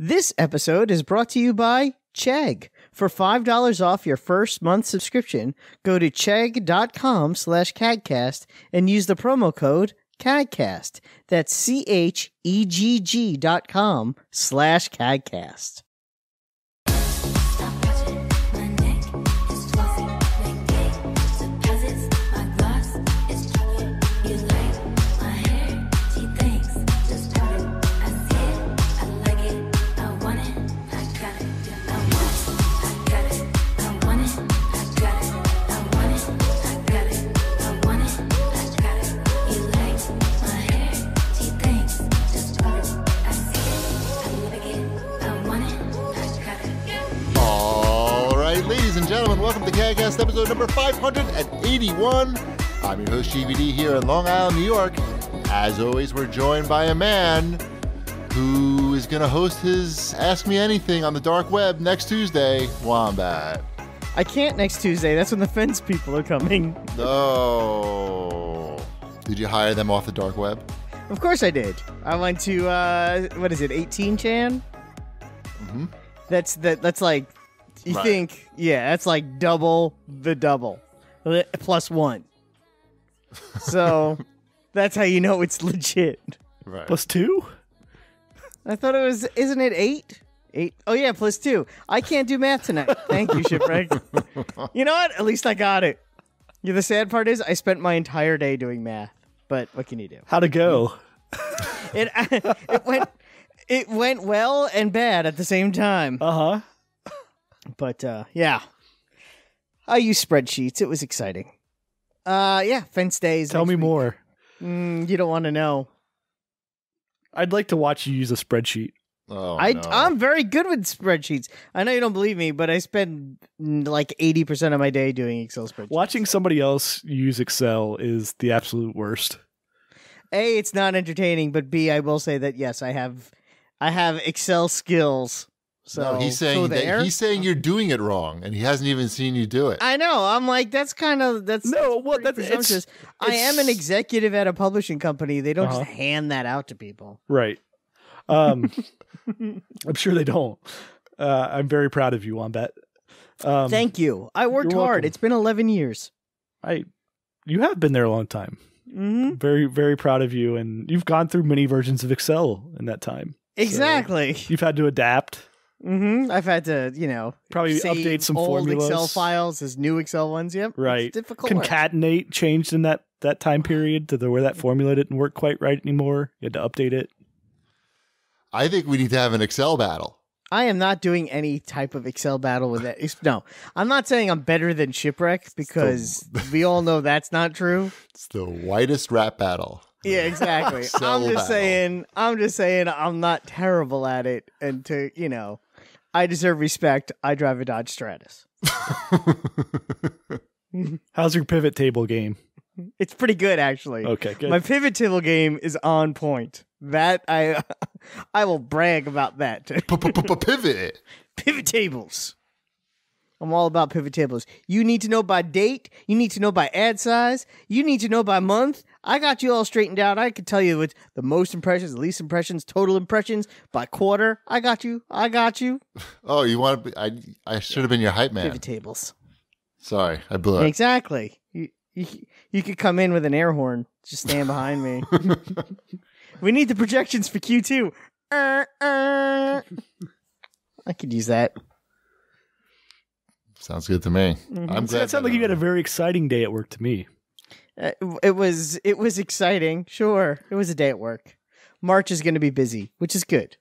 This episode is brought to you by Chegg. For $5 off your first month subscription, go to chegg.com/CAGcast and use the promo code CAGcast. That's CHEGG.com/CAGcast. Ladies and gentlemen, welcome to CAGcast episode number 581. I'm your host, GVD, here in Long Island, New York. As always, we're joined by a man who is going to host his Ask Me Anything on the dark web next Tuesday, Wombat. I can't next Tuesday. That's when the fence people are coming. Oh. Did you hire them off the dark web? Of course I did. I went to, 18chan? Mm-hmm. That's like... You right. think, yeah, that's like double the double, plus one. So that's how you know it's legit. Right. Plus two? I thought it was, isn't it 8? 8? Oh, yeah, plus 2. I can't do math tonight. Thank you, Shipwreck. You know what? At least I got it. Yeah, the sad part is I spent my entire day doing math, but what can you do? How'd it go? It went well and bad at the same time. Uh-huh. But, yeah. I use spreadsheets. It was exciting. Yeah, fence days. Tell me more. You don't want to know. I'd like to watch you use a spreadsheet. Oh, I'm very good with spreadsheets. I know you don't believe me, but I spend like 80% of my day doing Excel spreadsheets. Watching somebody else use Excel is the absolute worst. A, it's not entertaining, but B, I will say that, yes, I have Excel skills. So no, he's saying you're doing it wrong, and he hasn't even seen you do it. I know. I'm like, that's it's I am an executive at a publishing company. They don't just hand that out to people. Right. I'm sure they don't. I'm very proud of you, Wombat. Thank you. I worked hard. Welcome. It's been 11 years. You have been there a long time. Mm-hmm. Very, very proud of you, and you've gone through many versions of Excel in that time. Exactly. So you've had to adapt. Mm-hmm. I've had to, probably save update some old formulas. Excel files as new Excel ones. Yep. Right. It's difficult. Concatenate changed in that time period to where that formula didn't work quite right anymore. You had to update it. I think we need to have an Excel battle. I am not doing any type of Excel battle with that. No, I'm not saying I'm better than Shipwreck because we all know that's not true. It's the whitest rap battle. Yeah, exactly. I'm just saying I'm not terrible at it, and I deserve respect. I drive a Dodge Stratus. How's your pivot table game? It's pretty good, actually. Okay, good. My pivot table game is on point. That I will brag about that. Pivot. Pivot tables. I'm all about pivot tables. You need to know by date. You need to know by ad size. You need to know by month. I got you all straightened out. I could tell you with the most impressions, the least impressions, total impressions by quarter. I got you. Oh, you want to be? I should have been your hype man. Pivot tables. Sorry, I blew it. Exactly. You could come in with an air horn. Just stand behind me. We need the projections for Q2. I could use that. Sounds good to me. Mm-hmm. I'm glad. That sounded like you had a very exciting day at work to me. It was exciting. Sure. It was a day at work. March is going to be busy, which is good.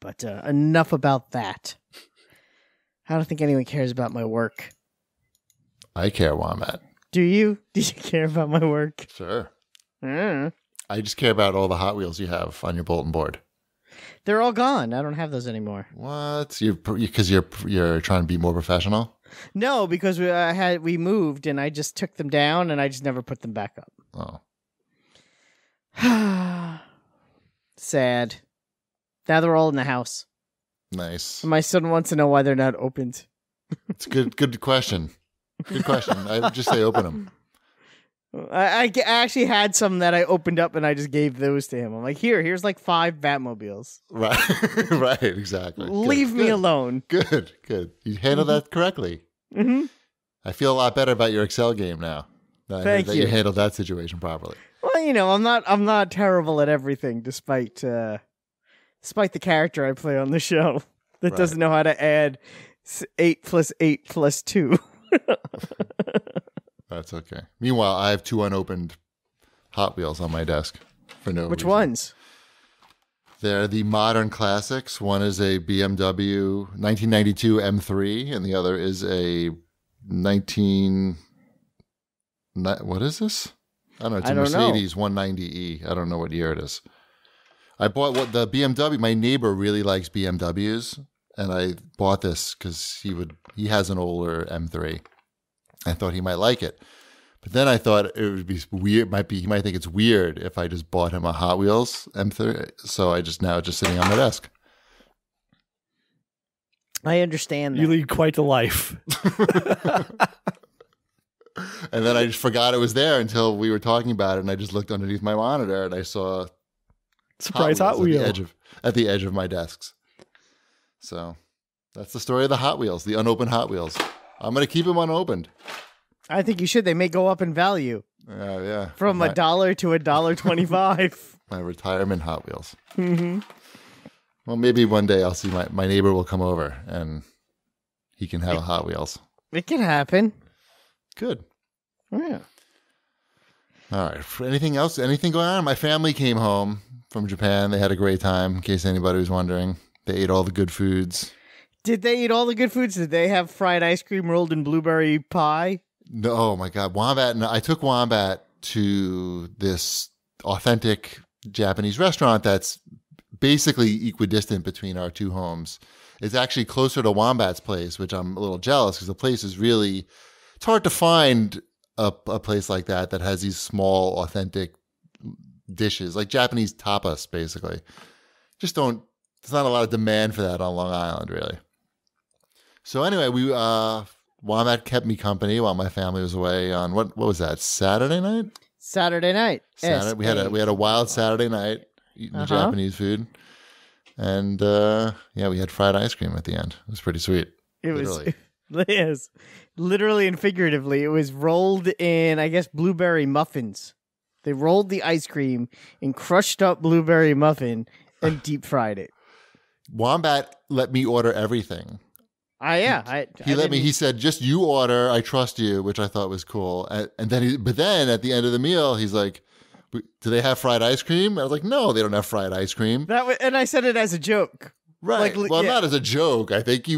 But enough about that. I don't think anyone cares about my work. I care, Wombat. Do you? Do you care about my work? Sure. I just care about all the Hot Wheels you have on your bulletin board. They're all gone. I don't have those anymore. What? Because you're trying to be more professional? No, because we moved and I just took them down and I just never put them back up. Oh. Sad. Now they're all in the house. Nice. My son wants to know why they're not opened. It's a good question. Good question. I would just say open them. I actually had some that I opened up and I just gave those to him. I'm like, here's like 5 Batmobiles. Right, right, exactly. Leave me alone. Good. You handled that correctly. Mm-hmm. I feel a lot better about your Excel game now. Thank you. You handled that situation properly. Well, I'm not terrible at everything, despite the character I play on the show that doesn't know how to add 8 plus 8 plus 2. That's okay. Meanwhile, I have 2 unopened Hot Wheels on my desk for no Which reason. ones? They're the modern classics. One is a BMW 1992 M3, and the other is a what is this? I don't know. It's a Mercedes 190E. I don't know what year it is. I bought the BMW. My neighbor really likes BMWs, and I bought this because he has an older M3. I thought he might like it, but then I thought it would be weird. He might think it's weird if I just bought him a Hot Wheels M3. So now it's just sitting on my desk. I understand that. You lead quite the life. And then I just forgot it was there until we were talking about it, and I just looked underneath my monitor and I saw surprise Hot Wheel at the edge of my desks. So that's the story of the Hot Wheels, the unopened Hot Wheels. I'm going to keep them unopened. I think you should. They may go up in value. Yeah. From $1 to $1.25. My retirement Hot Wheels. Mm-hmm. Well, maybe one day I'll see my neighbor will come over and he can have a Hot Wheels. It can happen. Good. Yeah. All right. For anything else? Anything going on? My family came home from Japan. They had a great time, in case anybody was wondering. They ate all the good foods. Did they eat all the good foods? Did they have fried ice cream rolled in blueberry pie? No, oh my God. Wombat. I took Wombat to this authentic Japanese restaurant that's basically equidistant between our 2 homes. It's actually closer to Wombat's place, which I'm a little jealous because the place is really, it's hard to find a place like that has these small, authentic dishes, like Japanese tapas, basically. There's not a lot of demand for that on Long Island, really. So anyway, Wombat kept me company while my family was away on what was that? Saturday night. Saturday. We had a wild Saturday night eating the Japanese food, and we had fried ice cream at the end. It was pretty sweet. Yes, literally and figuratively. It was rolled in, I guess, blueberry muffins. They rolled the ice cream in crushed up blueberry muffin and deep fried it. Wombat let me order everything. He said, just you order, I trust you, which I thought was cool. And then but then at the end of the meal, he's like, do they have fried ice cream? I was like, no, they don't have fried ice cream. And I said it as a joke. Right. Not as a joke. I think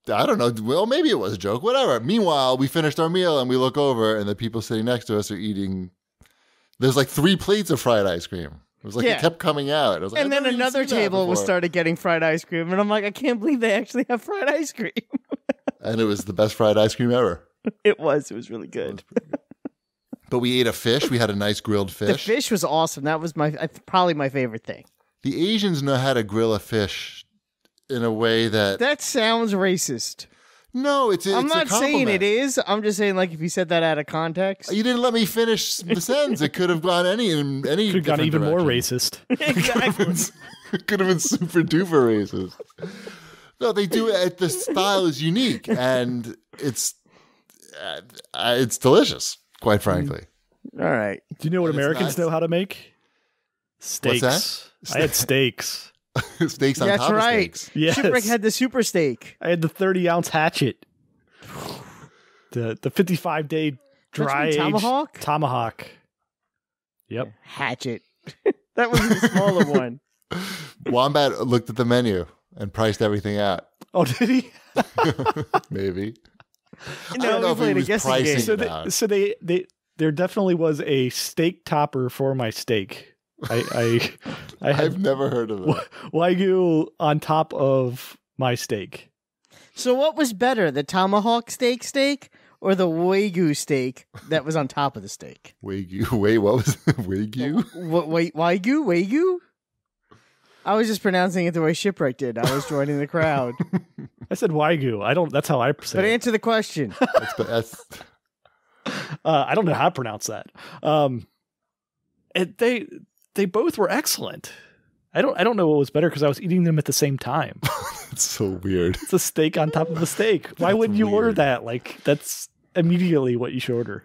I don't know. Well, maybe it was a joke, whatever. Meanwhile, we finished our meal and we look over and the people sitting next to us are eating. There's like 3 plates of fried ice cream. It was like it kept coming out. I was like, and then another table started getting fried ice cream. And I'm like, I can't believe they actually have fried ice cream. And it was the best fried ice cream ever. It was really good. But we ate a fish. We had a nice grilled fish. The fish was awesome. That was probably my favorite thing. The Asians know how to grill a fish in a way that sounds racist. No, I'm not saying it is. I'm just saying, like, if you said that out of context. You didn't let me finish the sentence. It could have gone any. Could have gone even more racist. Exactly. It could have been super duper racist. No, they do it. The style is unique, and it's delicious. Quite frankly. All right. Do you know what Americans know how to make? Steaks. What's that? I had steaks. Steaks on top of steaks. Yes. Shipwreck had the super steak. I had the 30-ounce hatchet. The 55-day dry age tomahawk. Yep. Hatchet. That was the smaller one. Wombat looked at the menu and priced everything out. Oh, did he? Maybe. No, I don't know if he was pricing it out. So there definitely was a steak topper for my steak. I've never heard of it. Wagyu on top of my steak. So what was better, the tomahawk steak or the Wagyu steak that was on top of the steak? Wagyu. Wait, what was it? Wagyu? Wait, Wagyu? I was just pronouncing it the way Shipwreck did. I was joining the crowd. I said Wagyu. That's how I say it. But answer the question. I don't know how to pronounce that. And they both were excellent. I don't know what was better because I was eating them at the same time. It's so weird. It's a steak on top of a steak. Why wouldn't you order that? Like, that's immediately what you should order.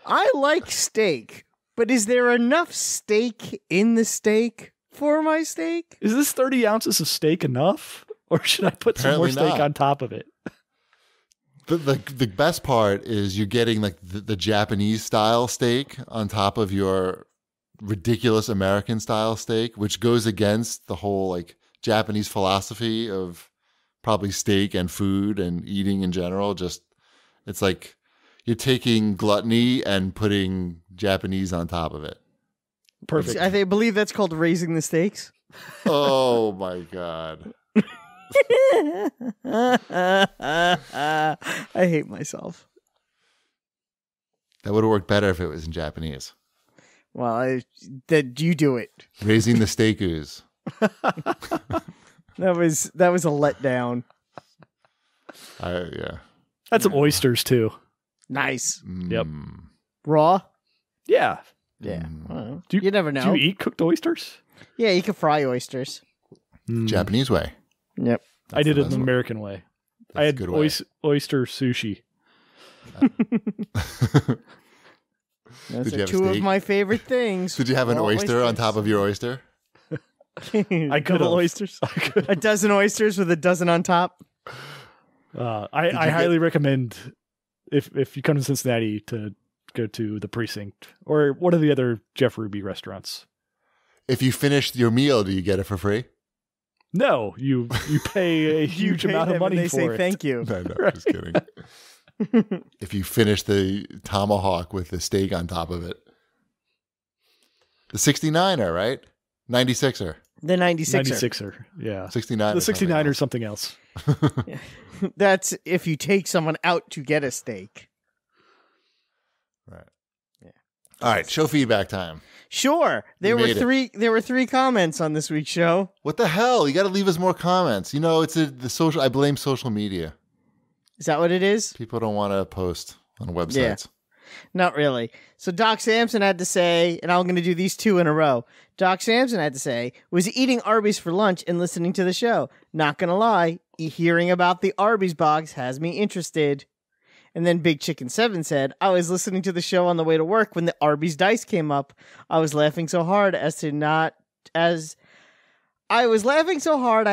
I like steak, but is there enough steak in the steak for my steak? Is this 30 ounces of steak enough? Or should I put Apparently some more steak not. on top of it? The best part is you're getting like the Japanese style steak on top of your ridiculous American style steak, which goes against the whole like Japanese philosophy of probably steak and food and eating in general. Just it's like you're taking gluttony and putting Japanese on top of it. Perfect. I believe that's called raising the stakes. Oh my God. I hate myself. That would have worked better if it was in Japanese. Well, that you do it. Raising the steak ooze. That was a letdown. Yeah. That's some oysters too. Nice. Yep. Raw? Yeah. Yeah. Well, Do you never know. Do you eat cooked oysters? Yeah, you can fry oysters. Japanese way. Yep. I did it best the way. American way. That's I a had good way. oyster sushi. Those Did you are have two of steak? my favorite things. Did you have an Raw oyster on oysters. top of your oyster? I could Double have. oysters. A dozen oysters with a dozen on top. I highly recommend if you come to Cincinnati to go to the Precinct or one of the other Jeff Ruby restaurants. If you finished your meal, do you get it for free? No, you pay a huge You pay amount of them money and they for say it. thank you. No, just kidding. If you finish the tomahawk with the steak on top of it. The 69er, right? 96er. The 96er. 96er, yeah. 69er. The 69 or something else. That's if you take someone out to get a steak. Right. Yeah. All right, show feedback time. Sure. There We were made it. three. There were 3 comments on this week's show. What the hell? You got to leave us more comments. You know, it's the social. I blame social media. Is that what it is? People don't want to post on websites. Not really. So Doc Samson had to say, and I'm going to do these 2 in a row. Doc Samson had to say, was eating Arby's for lunch and listening to the show. Not going to lie, hearing about the Arby's box has me interested. And then Big Chicken 7 said, I was listening to the show on the way to work when the Arby's dice came up. I was laughing so hard I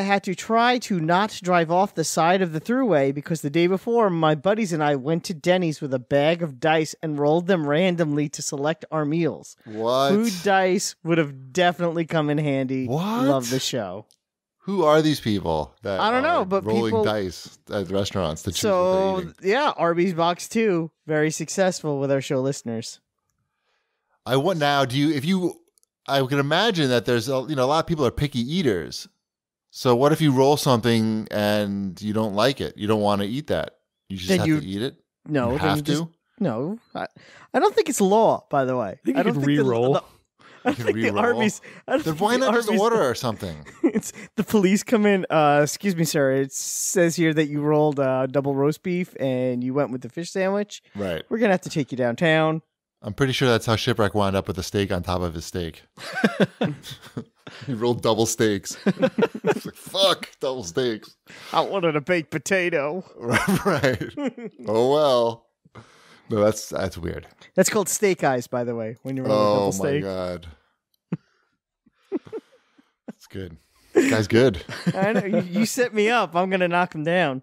had to try to not drive off the side of the thruway because the day before, my buddies and I went to Denny's with a bag of dice and rolled them randomly to select our meals. What? Food dice would have definitely come in handy. What? Love the show. Who are these people that I don't know, are but rolling people- dice at restaurants to choose what So, they're eating? yeah, Arby's Box 2, very successful with our show listeners. I want now. I can imagine that there's a lot of people are picky eaters. So what if you roll something and you don't like it? You don't want to eat that. You just Then have you- to eat it. No, You then have you just- to. No, I don't think it's law, by the way. I think you don't can think re-roll. I You can think the re-roll. Arby's. I don't Then think why the not just Arby's- order or something? It's the police come in. Excuse me, sir. It says here that you rolled double roast beef and you went with the fish sandwich. Right. We're gonna have to take you downtown. I'm pretty sure that's how Shipwreck wound up with a steak on top of his steak. He rolled double steaks. It's like, fuck, double steaks. I wanted a baked potato. Right. Oh, well. No, that's weird. That's called steak eyes, by the way. When you roll a Oh, double my steak. God. That's good. This guy's good. I know you set me up. I'm gonna knock him down.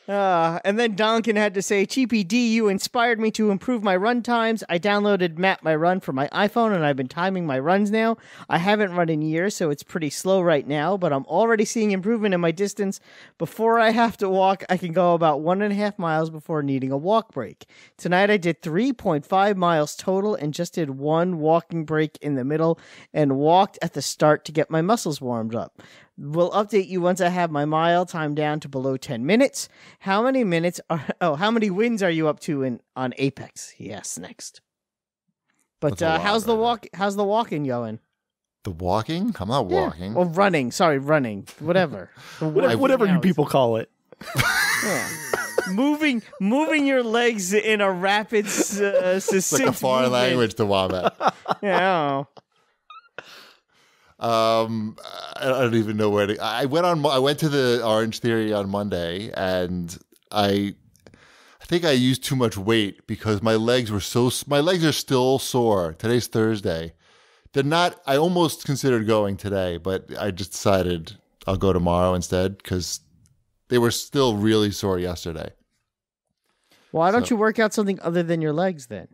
And then Donkin had to say, Cheapy D, you inspired me to improve my run times. I downloaded Map My Run for my iPhone, and I've been timing my runs now. I haven't run in years, so it's pretty slow right now, but I'm already seeing improvement in my distance. Before I have to walk, I can go about 1.5 miles before needing a walk break. Tonight I did 3.5 miles total and just did 1 walking break in the middle and walked at the start to get my muscles warmed up. We'll update you once I have my mile time down to below 10 minutes. How many wins are you up to on Apex? He asks next. But That's a lot how's the right walk? How's the walking going? The walking? I'm not walking. Well, running. Sorry, running. Whatever. The walking Whatever you out. people call it. Yeah. moving your legs in a rapid, succinct It's like a foreign movement. language to Wombat. Yeah. I don't even know where to. I went to the Orange Theory on Monday, and I think I used too much weight because my legs are still sore. Today's Thursday. They're not. I almost considered going today, but I just decided I'll go tomorrow instead because they were still really sore yesterday. Why don't you work out something other than your legs then?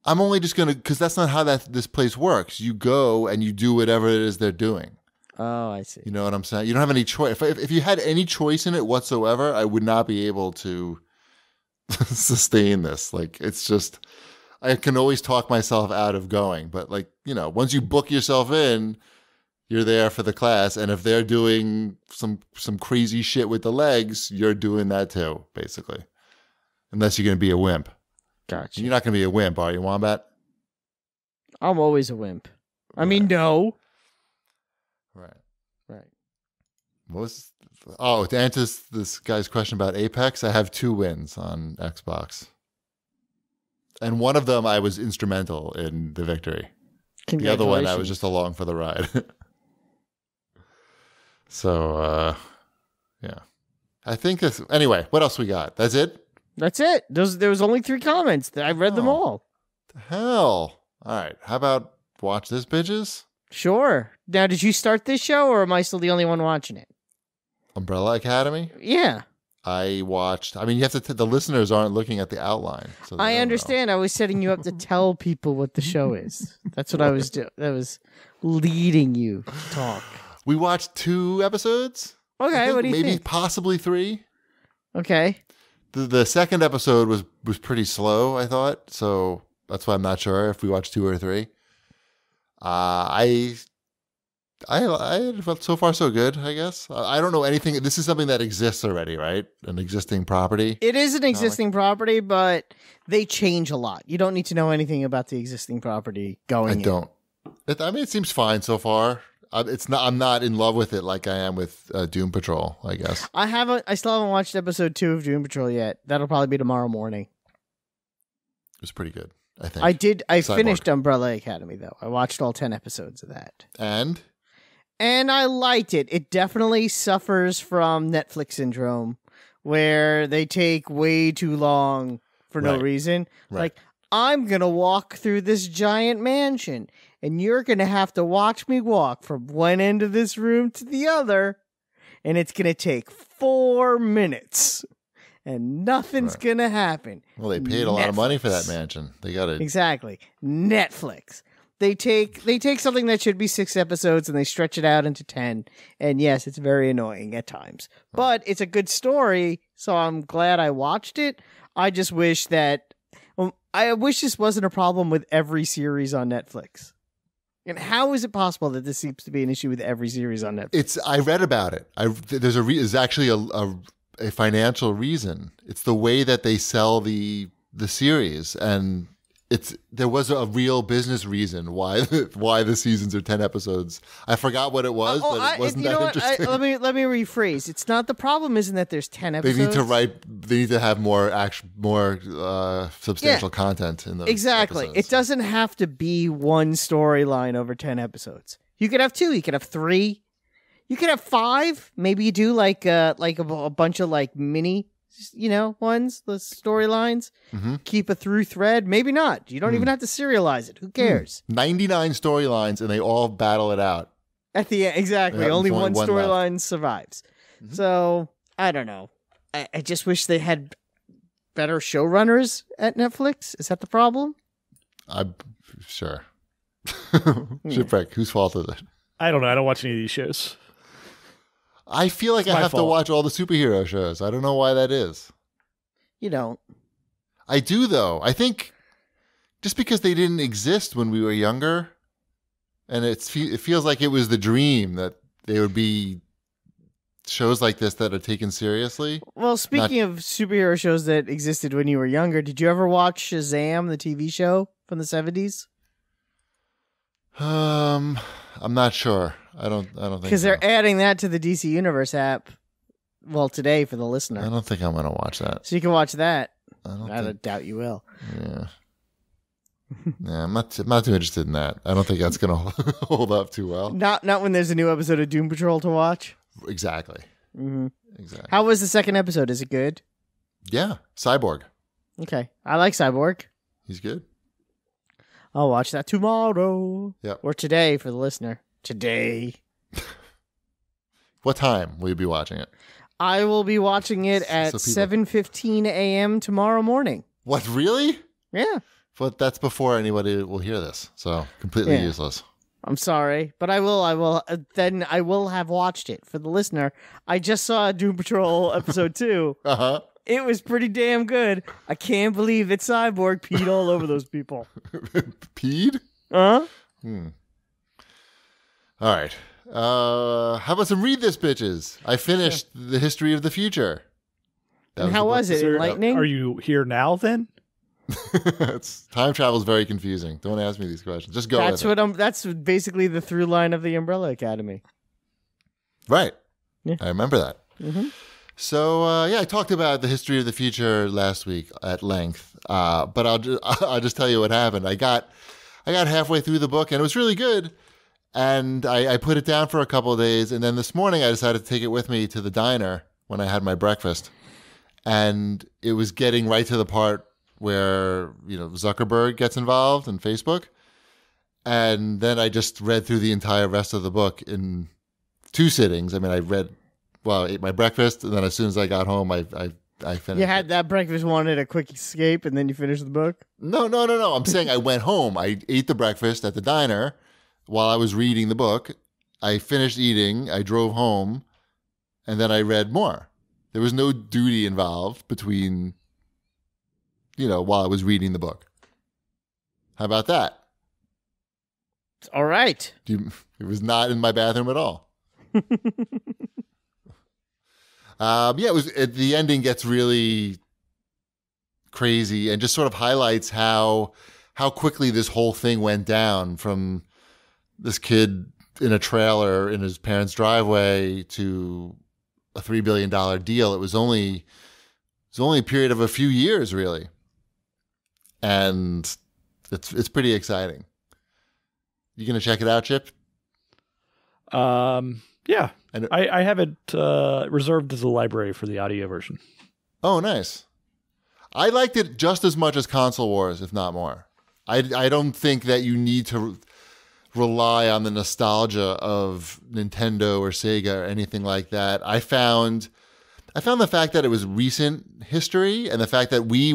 I'm only just gonna because that's not how this place works. You go and you do whatever it is they're doing. Oh, I see. You know what I'm saying? You don't have any choice. If you had any choice in it whatsoever, I would not be able to sustain this. Like, it's just, I can always talk myself out of going. But, like, you know, once you book yourself in, you're there for the class. And if they're doing some crazy shit with the legs, you're doing that too, basically. Unless you're going to be a wimp. Gotcha. You're not going to be a wimp, are you, Wombat? I'm always a wimp. I mean, no. Right. Right. To answer this guy's question about Apex, I have 2 wins on Xbox. And one of them I was instrumental in the victory. The other one I was just along for the ride. So, yeah. I think this... Anyway, what else we got? That's it? That's it. There was only 3 comments. I read them all. The hell? All right. How about watch this, bitches? Sure. Now, did you start this show, or am I still the only one watching it? Umbrella Academy? Yeah. I watched... I mean, you have to... the listeners aren't looking at the outline. So I understand. I was setting you up to tell people what the show is. That's what I was doing. That was leading you to talk. We watched 2 episodes. Okay, what do you maybe think? Possibly 3. Okay. The second episode was pretty slow, I thought. So that's why I'm not sure if we watched 2 or 3. I felt so far so good, I guess. I don't know anything. This is something that exists already, right? An existing property. It is an existing property, but they change a lot. You don't need to know anything about the existing property going in. I don't. I mean, it seems fine so far. I'm not in love with it like I am with Doom Patrol, I guess. I still haven't watched episode 2 of Doom Patrol yet. That'll probably be tomorrow morning. It was pretty good, I think. I finished Umbrella Academy, though. I watched all 10 episodes of that. And I liked it. It definitely suffers from Netflix syndrome, where they take way too long for no reason. Right. Like, I'm going to walk through this giant mansion, and you're going to have to watch me walk from one end of this room to the other, and it's going to take 4 minutes, and nothing's going to happen. Well, they paid a lot of money for that mansion. They got it. Exactly. Netflix. They take something that should be 6 episodes and they stretch it out into 10. And yes, it's very annoying at times. But it's a good story, so I'm glad I watched it. I just wish that... I wish this wasn't a problem with every series on Netflix. And how is it possible that this seems to be an issue with every series on Netflix? I read about it. There's actually a financial reason. It's the way that they sell the series, and there was a real business reason why the seasons are 10 episodes. I forgot what it was, but it wasn't that interesting. Let me rephrase. It's not the problem. Isn't that there's 10 episodes? They need to have more substantial content in those. Exactly. episodes. It doesn't have to be one storyline over 10 episodes. You could have 2. You could have 3. You could have 5. Maybe you do like a bunch of like mini, ones, the storylines. Mm-hmm. Keep a through thread. Maybe not. You don't even have to serialize it. Who cares? 99 storylines, and they all battle it out. At the end, exactly. Yeah, Only one left. storyline survives. Mm-hmm. So, I don't know. I just wish they had better showrunners at Netflix. Is that the problem? I'm sure. Shipwreck, whose fault is it? I don't know. I don't watch any of these shows. I feel like I have to watch all the superhero shows. I don't know why that is. You don't. I do, though. I think just because they didn't exist when we were younger, and it feels like it was the dream that they would be shows like this that are taken seriously. Well, speaking of superhero shows that existed when you were younger, did you ever watch Shazam, the TV show from the 70s? I'm not sure. I don't think because they're adding that to the DC Universe app Well, today for the I listener. don't think I'm going to watch that. So you can watch that. I I doubt you will. Yeah. Yeah, I'm not too interested in that. I don't think that's going to hold up too well. Not when there's a new episode of Doom Patrol to watch. Exactly. Mm-hmm. Exactly. How was the second episode? Is it good? Yeah, Cyborg. Okay. I like Cyborg. He's good. I'll watch that tomorrow. Yep. Or today for the listener. Today. What time will you be watching it? I will be watching it at So people- 7:15 a.m. tomorrow morning. What, really? Yeah. But that's before anybody will hear this, so completely Yeah. useless. I'm sorry, but I will then I will have watched it for the listener. I just saw Doom Patrol episode 2. Uh-huh. It was pretty damn good. I can't believe that Cyborg peed all over those people. Peed? Huh? All right. How about some read this, bitches? I finished The History of the Future. And how was it? Enlightening? Are you here now then? Time travel is very confusing. Don't ask me these questions. Just go That's with it. That's basically the through line of the Umbrella Academy. Right. Yeah. I remember that. Mm-hmm. So, I talked about The History of the Future last week at length, but I'll just tell you what happened. I got halfway through the book, and it was really good, and I put it down for a couple of days, and then this morning I decided to take it with me to the diner when I had my breakfast, and it was getting right to the part where, Zuckerberg gets involved in Facebook, and then I just read through the entire rest of the book in 2 sittings. I mean, I ate my breakfast, and then as soon as I got home, I finished. You had that breakfast, wanted a quick escape, and then you finished the book? No. I'm saying I went home. I ate the breakfast at the diner while I was reading the book. I finished eating. I drove home, and then I read more. There was no duty involved between, while I was reading the book. How about that? All right. It was not in my bathroom at all. It was. The ending gets really crazy and just sort of highlights how quickly this whole thing went down, from this kid in a trailer in his parents' driveway to a $3 billion deal. It was only a period of a few years, really, and it's pretty exciting. You gonna check it out, Chip? Yeah. And I have it reserved as a library for the audio version. Oh, nice. I liked it just as much as Console Wars, if not more. I don't think that you need to rely on the nostalgia of Nintendo or Sega or anything like that. I found the fact that it was recent history, and the fact that we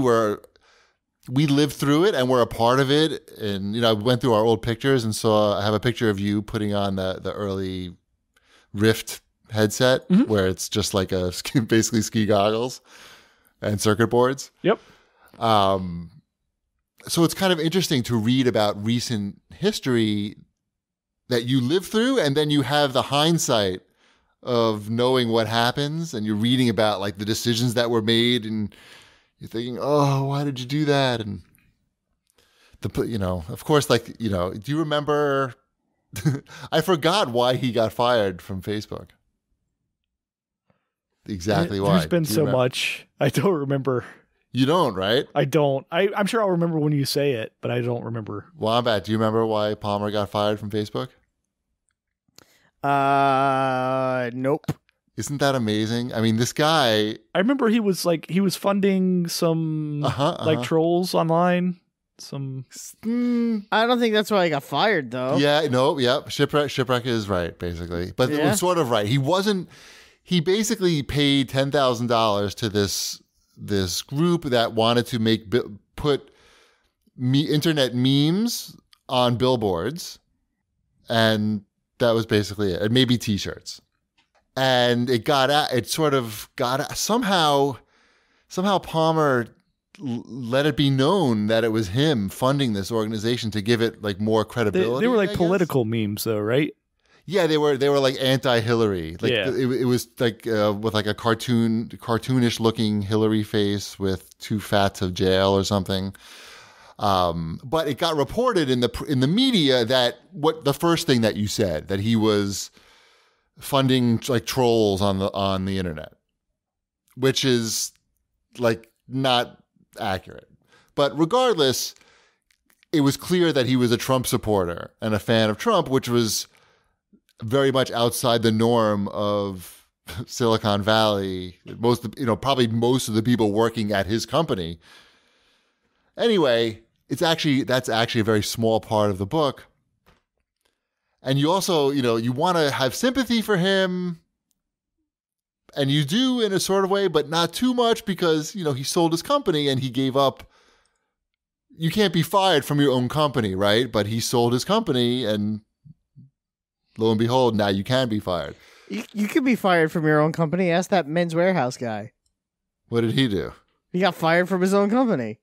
lived through it and we're a part of it. And, I went through our old pictures and I have a picture of you putting on the early Rift headset, where it's just like basically ski goggles and circuit boards. Yep. So it's kind of interesting to read about recent history that you lived through, and then you have the hindsight of knowing what happens, and you're reading about like the decisions that were made, and you're thinking, oh, why did you do that? And of course, do you remember? I forgot why he got fired from Facebook. Exactly why. There's been so much. I don't remember. You don't, right? I don't. I'm sure I'll remember when you say it, but I don't remember. Wombat, do you remember why Palmer got fired from Facebook? Nope. Isn't that amazing? I mean, this guy. I remember he was funding some trolls online. I don't think that's why he got fired, though. Yeah, no, yeah. Shipwreck is right, basically. But it was sort of right. He basically paid $10,000 to this group that wanted to put internet memes on billboards, and that was basically it. And maybe T-shirts. And it got out. It sort of got out. Somehow Palmer let it be known that it was him funding this organization to give it like more credibility. They were like political memes, though, right? Yeah, they were like anti-Hillary. Like yeah. it was like with like a cartoonish looking Hillary face with 2 fats of jail or something. But it got reported in the media that the first thing that you said, that he was funding like trolls on the internet. which is like not accurate. But regardless, it was clear that he was a Trump supporter and a fan of Trump, which was very much outside the norm of Silicon Valley. Probably most of the people working at his company. Anyway, that's actually a very small part of the book. And you also, you want to have sympathy for him. And you do in a sort of way, but not too much because, he sold his company and he gave up. You can't be fired from your own company, right? But he sold his company and lo and behold, now you can be fired. You could be fired from your own company. Ask that Men's Warehouse guy. What did he do? He got fired from his own company.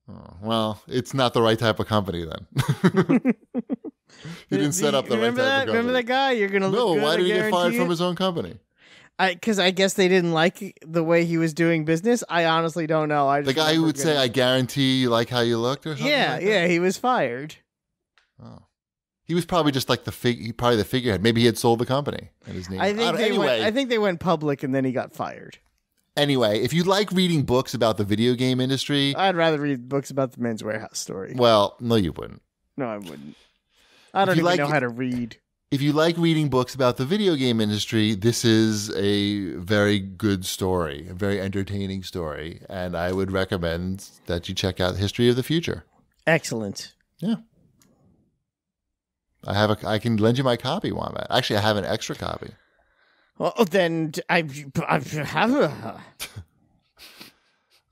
Oh, well, it's not the right type of company then. He didn't set up the right type of company. Remember that guy? You're going to look good. No, why did he get fired from his own company? Because I guess they didn't like the way he was doing business. I honestly don't know. The guy who would say, "I guarantee you like how you looked," or something. Yeah, he was fired. Oh, he was probably just like the figurehead. Maybe he had sold the company in his name. I think they went public and then he got fired. Anyway, if you like reading books about the video game industry, I'd rather read books about the Men's Warehouse story. Well, no, you wouldn't. No, I wouldn't. I don't even know how to read. If you like reading books about the video game industry, this is a very good story, a very entertaining story, and I would recommend that you check out History of the Future. Excellent. Yeah. I can lend you my copy, Wombat. Actually, I have an extra copy. Well, then I have a...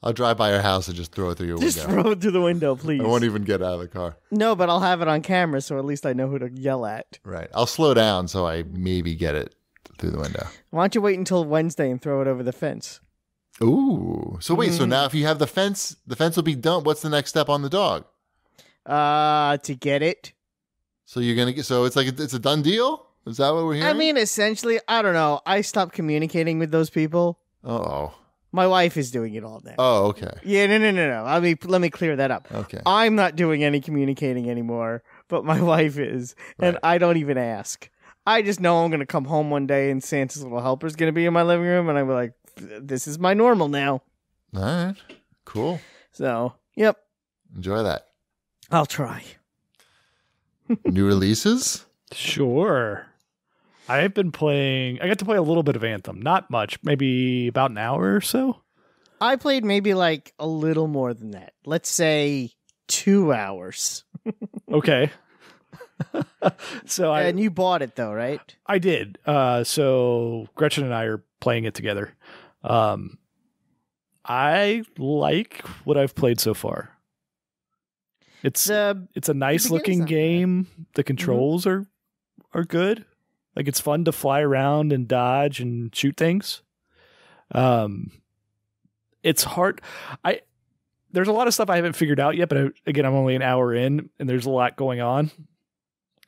I'll drive by your house and just throw it through your window. Just throw it through the window, please. I won't even get out of the car. No, but I'll have it on camera, so at least I know who to yell at. Right. I'll slow down so I maybe get it through the window. Why don't you wait until Wednesday and throw it over the fence? Ooh. So wait, so now if you have the fence will be done. What's the next step on the dog? To get it. So you're going to so it's like it's a done deal? Is that what we're hearing? I mean, essentially, I don't know. I stopped communicating with those people. Uh-oh. My wife is doing it all now. Oh, okay. Yeah, no. I mean, let me clear that up. Okay. I'm not doing any communicating anymore, but my wife is, and Right. I don't even ask. I just know I'm going to come home one day and Santa's little helper is going to be in my living room, and I'm like, this is my normal now. All right. Cool. So, yep, Enjoy that. I'll try. New releases? Sure. I got to play a little bit of Anthem. Not much, maybe about an hour or so. I played maybe like a little more than that. Let's say 2 hours. Okay. And you bought it though, right? I did. So Gretchen and I are playing it together. I like what I've played so far. It's a nice looking game. The controls are good. Like it's fun to fly around and dodge and shoot things. It's hard. There's a lot of stuff I haven't figured out yet, but again, I'm only an hour in and there's a lot going on.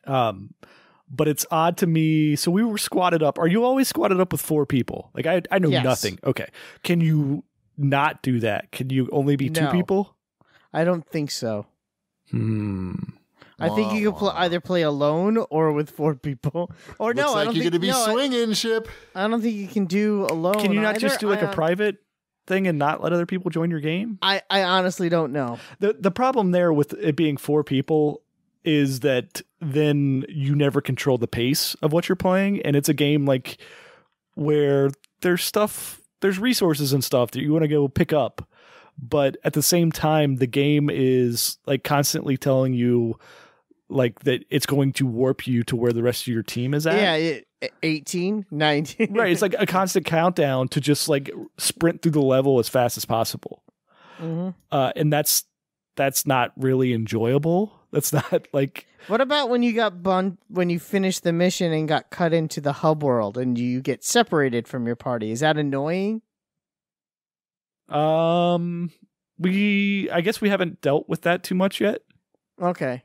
But it's odd to me. So we were squatted up. Are you always squatted up with 4 people? Like I know nothing. Okay. Can you not do that? Can you only be 2 people? I don't think so. I think you can either play alone or with 4 people. Or Looks like you're going to be swinging, Ship. I don't think you can do alone. Can you not just do like a private thing and not let other people join your game? I honestly don't know. The problem there with it being 4 people is that then you never control the pace of what you're playing, and it's a game like where there's resources and stuff that you want to go pick up, but at the same time the game is like constantly telling you like that it's going to warp you to where the rest of your team is at. Yeah, 18, 19. Right, it's like a constant countdown to just like sprint through the level as fast as possible. And that's not really enjoyable. That's not like. What about when you when you finished the mission and got cut into the hub world and you get separated from your party? Is that annoying? I guess we haven't dealt with that too much yet. Okay.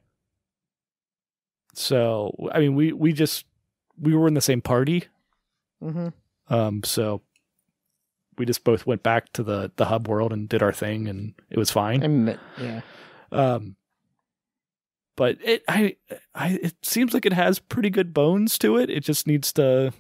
So I mean, we were in the same party. So we just both went back to the hub world and did our thing, and it was fine. Yeah. But it seems like it has pretty good bones to it. It just needs to.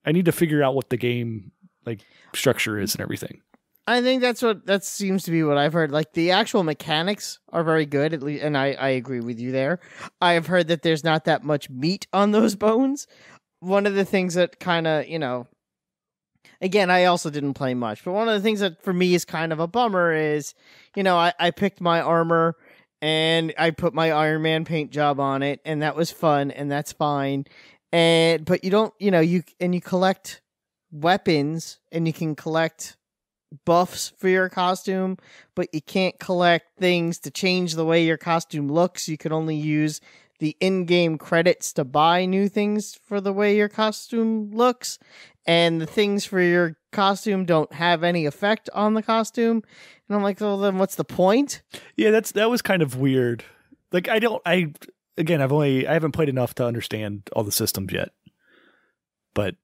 I need to figure out what the game like structure is and everything. I think that seems to be what I've heard. Like the actual mechanics are very good, at least, and I agree with you there. I have heard that there's not that much meat on those bones. One of the things that kind of, again, I also didn't play much, but one of the things that for me is kind of a bummer is, I picked my armor and I put my Iron Man paint job on it, and that was fun, and that's fine. But you don't, you collect weapons, and you can collect buffs for your costume, but you can't collect things to change the way your costume looks. You can only use the in-game credits to buy new things for the way your costume looks, and the things for your costume don't have any effect on the costume. And I'm like, well, then what's the point? Yeah, that was kind of weird. Like, I haven't played enough to understand all the systems yet, but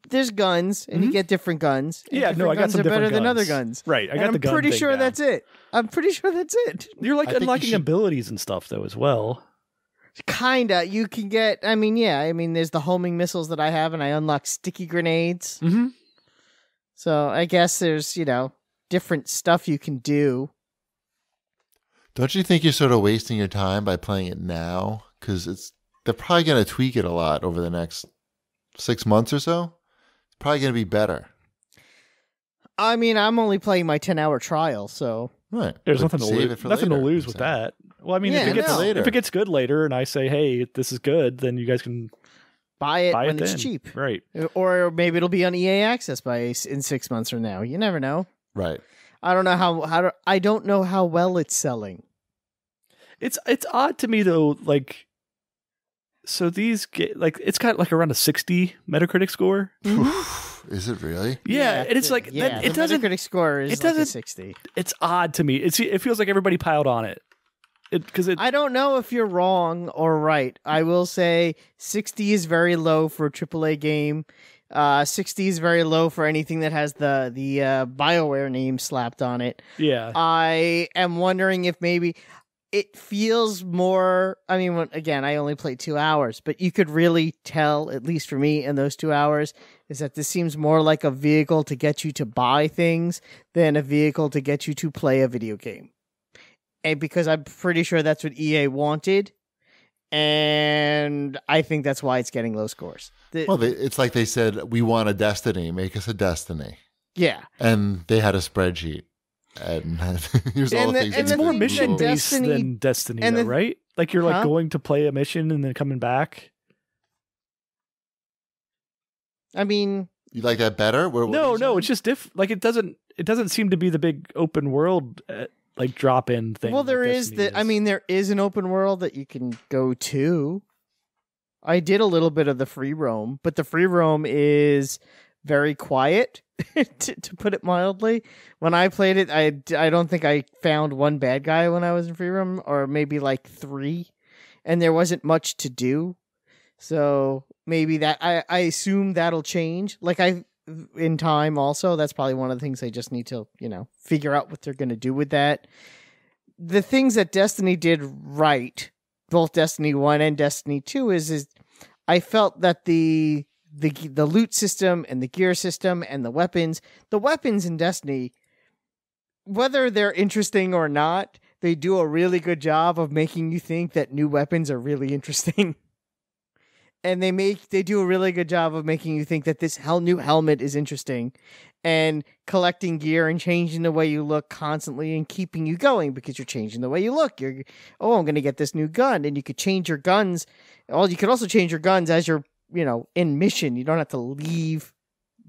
there's guns, and you get different guns. Yeah, no, I got some guns are better different than guns. other guns. Right, I got I'm the gun pretty thing sure down. that's it. I'm pretty sure that's it. You're like I think unlocking you should- abilities and stuff though as well. Kinda. You can get, there's the homing missiles that I have, and I unlock sticky grenades. Mm-hmm. So I guess there's, different stuff you can do. Don't you think you're sort of wasting your time by playing it now? Because they're probably going to tweak it a lot over the next 6 months or so. It's probably going to be better. I'm only playing my 10-hour trial, so Right. There's But nothing to save lose. it for Nothing to later, lose I'm with saying. that. Well, I mean, Yeah, if no. it gets good later, and I say, hey, this is good, then you guys can buy it buy when it it's then. cheap. Right. Or maybe it'll be on EA Access in 6 months from now. You never know. Right. I don't know I don't know how well it's selling. It's odd to me though. Like, so these it's got like around a 60 Metacritic score. Is it really? Yeah, and it's like that, the it doesn't. Metacritic score is it like a doesn't- 60. It's odd to me. It feels like everybody piled on it. I don't know if you're wrong or right. I will say 60 is very low for a AAA game. 60 is very low for anything that has the BioWare name slapped on it. Yeah. I am wondering if maybe it feels more. Again, I only played 2 hours, but you could really tell, at least for me in those 2 hours, is that this seems more like a vehicle to get you to buy things than a vehicle to get you to play a video game. And because I'm pretty sure that's what EA wanted, and I think that's why it's getting low scores. It's like they said, we want a Destiny, make us a Destiny. Yeah. And they had a spreadsheet. And here's all the things. and It's the more thing mission that based than Destiny, and though, the- right? Like you're like Huh? going to play a mission and then coming back. You like that better? No, it's just like it doesn't seem to be the big open world like drop in thing. Well, there like is Destiny there is an open world that you can go to. I did a little bit of the free roam, but the free roam is very quiet, to put it mildly. When I played it, I don't think I found one bad guy when I was in free roam, or maybe like 3, and there wasn't much to do. So maybe that I assume that'll change. In time also, that's probably one of the things they just need to, figure out what they're going to do with that. The things that Destiny did right, both Destiny 1 and Destiny 2, is I felt that the loot system and the gear system and the weapons in Destiny, whether they're interesting or not, they do a really good job of making you think that new weapons are really interesting. And they do a really good job of making you think that this new helmet is interesting, and collecting gear and changing the way you look constantly and keeping you going because you're changing the way you look. I'm going to get this new gun, and you could change your guns. Well, you could also change your guns as you're, in mission. You don't have to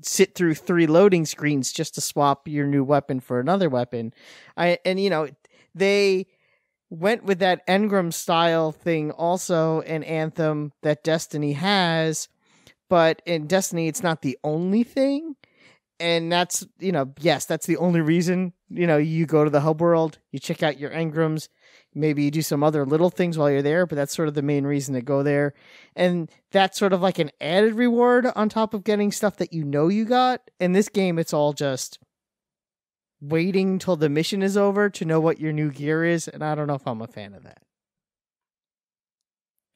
sit through 3 loading screens just to swap your new weapon for another weapon. They went with that Engram style thing also in Anthem that Destiny has, but in Destiny it's not the only thing. And that's, yes, that's the only reason, you go to the hub world, you check out your engrams, maybe you do some other little things while you're there, but that's sort of the main reason to go there. And that's sort of like an added reward on top of getting stuff that you got. In this game, it's all just waiting till the mission is over to know what your new gear is, and I don't know if I'm a fan of that.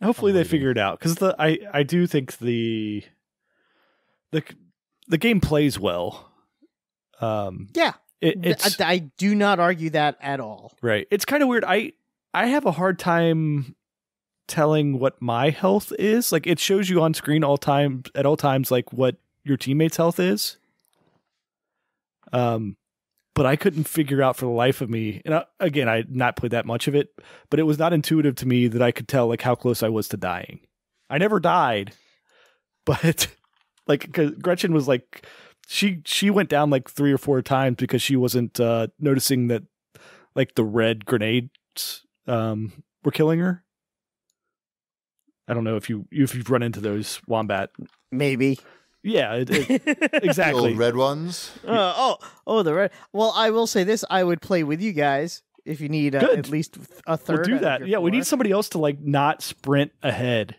Hopefully they figure it out, because I do think the the game plays well. Yeah. It's I do not argue that at all. right. It's kind of weird. I have a hard time telling what my health is. Like, it shows you on screen at all times, like what your teammate's health is. But I couldn't figure out for the life of me. And again, I had not played that much of it, but it was not intuitive to me that I could tell like how close I was to dying. I never died, but like 'cause Gretchen was like, she went down like 3 or 4 times because she wasn't noticing that like the red grenades were killing her. I don't know if you've run into those, Wombat. Maybe. Yeah, exactly. The old red ones. The red. Well, I will say this: I would play with you guys if you need at least a third. We'll do that. Yeah, we need somebody else to like not sprint ahead.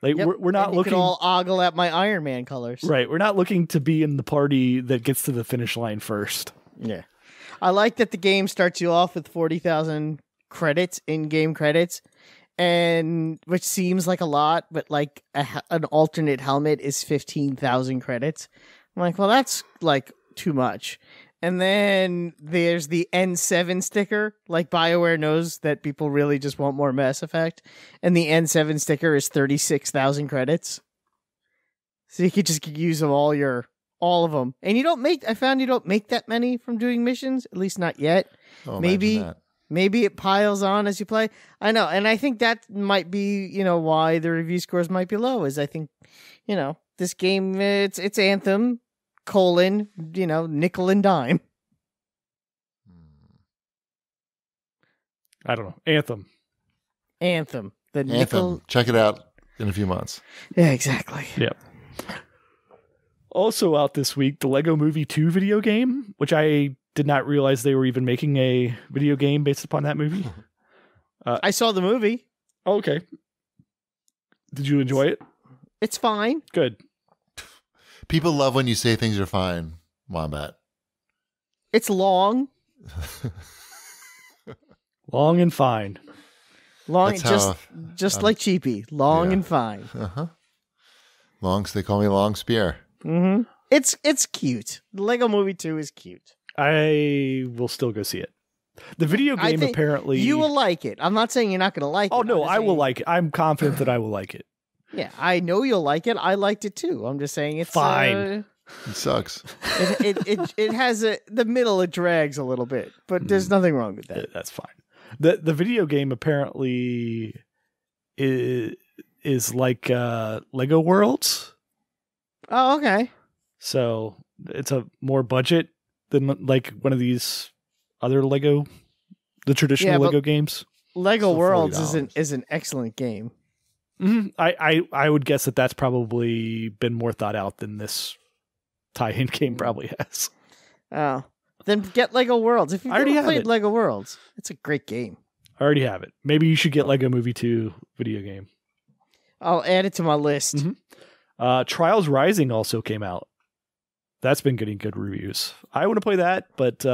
Like we're not and you looking can all ogle at my Iron Man colors. Right. We're not looking to be in the party that gets to the finish line first. Yeah, I like that the game starts you off with 40,000 credits, in-game credits. And which seems like a lot, but like an alternate helmet is 15,000 credits. I'm like, well, that's like too much. And then there's the N7 sticker. Like BioWare knows that people really just want more Mass Effect, and the N7 sticker is 36,000 credits. So you could just use them all of them, and I found you don't make that many from doing missions, at least not yet. Oh, Maybe it piles on as you play. I know, and I think that might be, why the review scores might be low. Is I think, this game it's Anthem, nickel and dime. I don't know. Anthem. The nickel. Check it out in a few months. Yeah, exactly. Yep. Also out this week, the Lego Movie 2 video game, which I did not realize they were even making a video game based upon that movie. I saw the movie. Oh, okay. Did you enjoy it? It's fine. Good. People love when you say things are fine, Wombat. It's long. Long and fine. Long, just like Cheapy. Long and fine. Uh-huh. They call me Long Spear. Mm-hmm. It's cute. The Lego Movie 2 is cute. I will still go see it. The video game apparently... You will like it. I'm not saying you're not going to like it. Oh, no, I will like it. I'm confident that I will like it. Yeah, I know you'll like it. I liked it too. I'm just saying it's... Fine. It sucks. It has the middle, it drags a little bit, but there's nothing wrong with that. That's fine. The video game apparently is like Lego Worlds. Oh, okay. So it's a more budget than like one of these other the traditional Lego games. Lego Worlds is an excellent game. Mm-hmm. I would guess that's probably been more thought out than this tie-in game probably has. Oh, then get Lego Worlds. If you've never played Lego Worlds, it's a great game. I already have it. Maybe you should get Lego Movie 2 video game. I'll add it to my list. Mm-hmm. Trials Rising also came out. That's been getting good reviews. I want to play that, but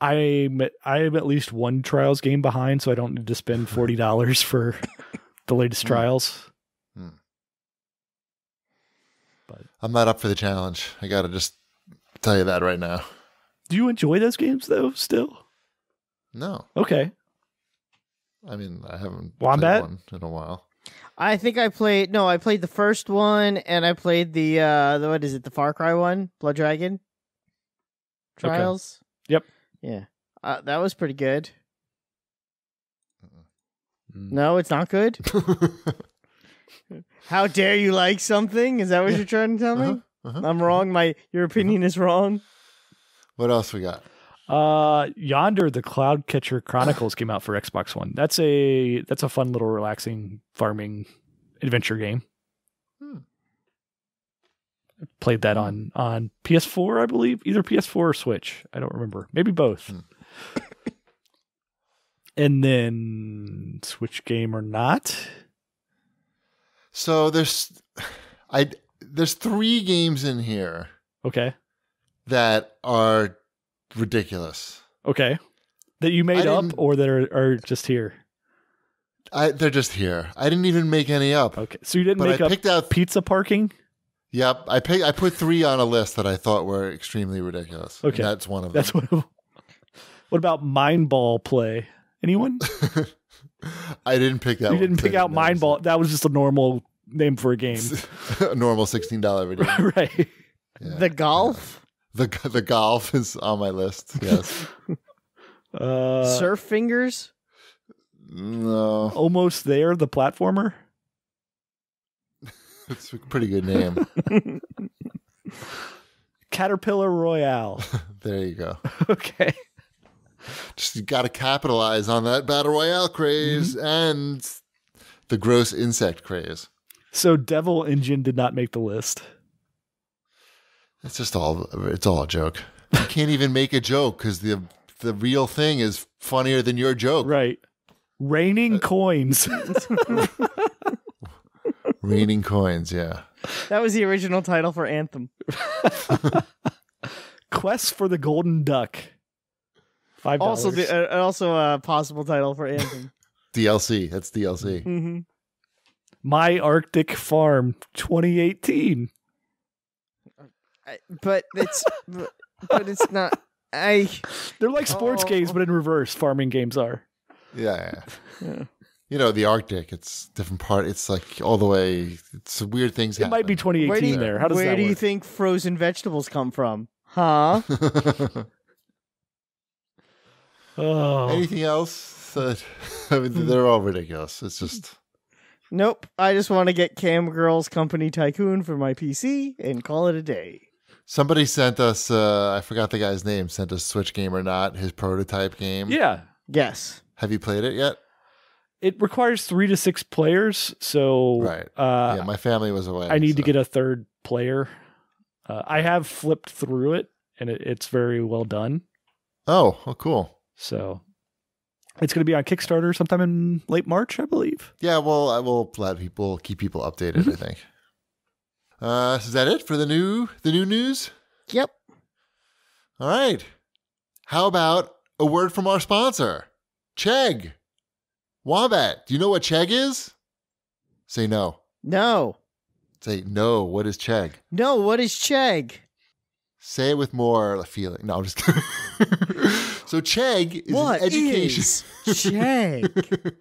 I'm at least one Trials game behind, so I don't need to spend $40 for the latest Trials. But I'm not up for the challenge. I got to just tell you that right now. Do you enjoy those games, though, still? No. Okay. I mean, I haven't Wombat? played one in a while. I think I played the first one, and I played the what is it, the Far Cry one, Blood Dragon Trials. Okay. Yep. Yeah. That was pretty good. No, it's not good. How dare you like something? Is that what you're trying to tell me? I'm wrong. Your opinion is wrong. What else we got? Yonder, the Cloudcatcher Chronicles came out for Xbox One. That's a fun little relaxing farming adventure game. I played that on PS4, I believe, either PS4 or Switch. I don't remember. Maybe both. And then Switch game or not. So there's 3 games in here. Okay. That are ridiculous. Okay. That you made up or that are just here? They're just here. I didn't even make any up. Okay. So you didn't make up pizza parking? Yep, I put 3 on a list that I thought were extremely ridiculous. Okay. That's one of them. That's what. What about Mind Ball play? Anyone? I didn't pick that. You didn't pick out Mind Ball. That was just a normal name for a game. A normal $16 video. Right. Yeah. The golf? The golf is on my list. Yes. Surf Fingers? No. Almost There, the platformer. It's a pretty good name. Caterpillar Royale. There you go. Okay. Just you got to capitalize on that battle royale craze and the gross insect craze. So Devil Engine did not make the list. It's all a joke. You can't even make a joke because the real thing is funnier than your joke. Right. Raining Coins. Raining coins, yeah. That was the original title for Anthem. Quest for the Golden Duck. $5. Also a possible title for Anthem. DLC. That's DLC. Mm-hmm. My Arctic Farm 2018. But it's not. They're like sports games, but in reverse. Farming games are. Yeah. You know, the Arctic, it's different part. It's like all the way. It's weird things happen. It might be 2018 there. How does that Where do you work? think frozen vegetables come from? Huh? Oh. Anything else? I mean, they're all ridiculous. It's just. Nope. I just want to get Cam Girls Company Tycoon for my PC and call it a day. Somebody sent us, I forgot the guy's name, sent us Switch Game or Not, his prototype game. Yeah. Yes. Have you played it yet? It requires 3 to 6 players, so Right. Yeah, my family was away. I need to get a third player. I have flipped through it, and it's very well done. Oh, cool. So it's going to be on Kickstarter sometime in late March, I believe. Yeah, well, I will keep people updated, I think. Is that it for the new news? Yep. All right. How about a word from our sponsor, Chegg? Wombat, do you know what Chegg is? Say no. No. Say no. What is Chegg? No, what is Chegg? Say it with more feeling. No, I'm just kidding. So Chegg is What an education. is Chegg?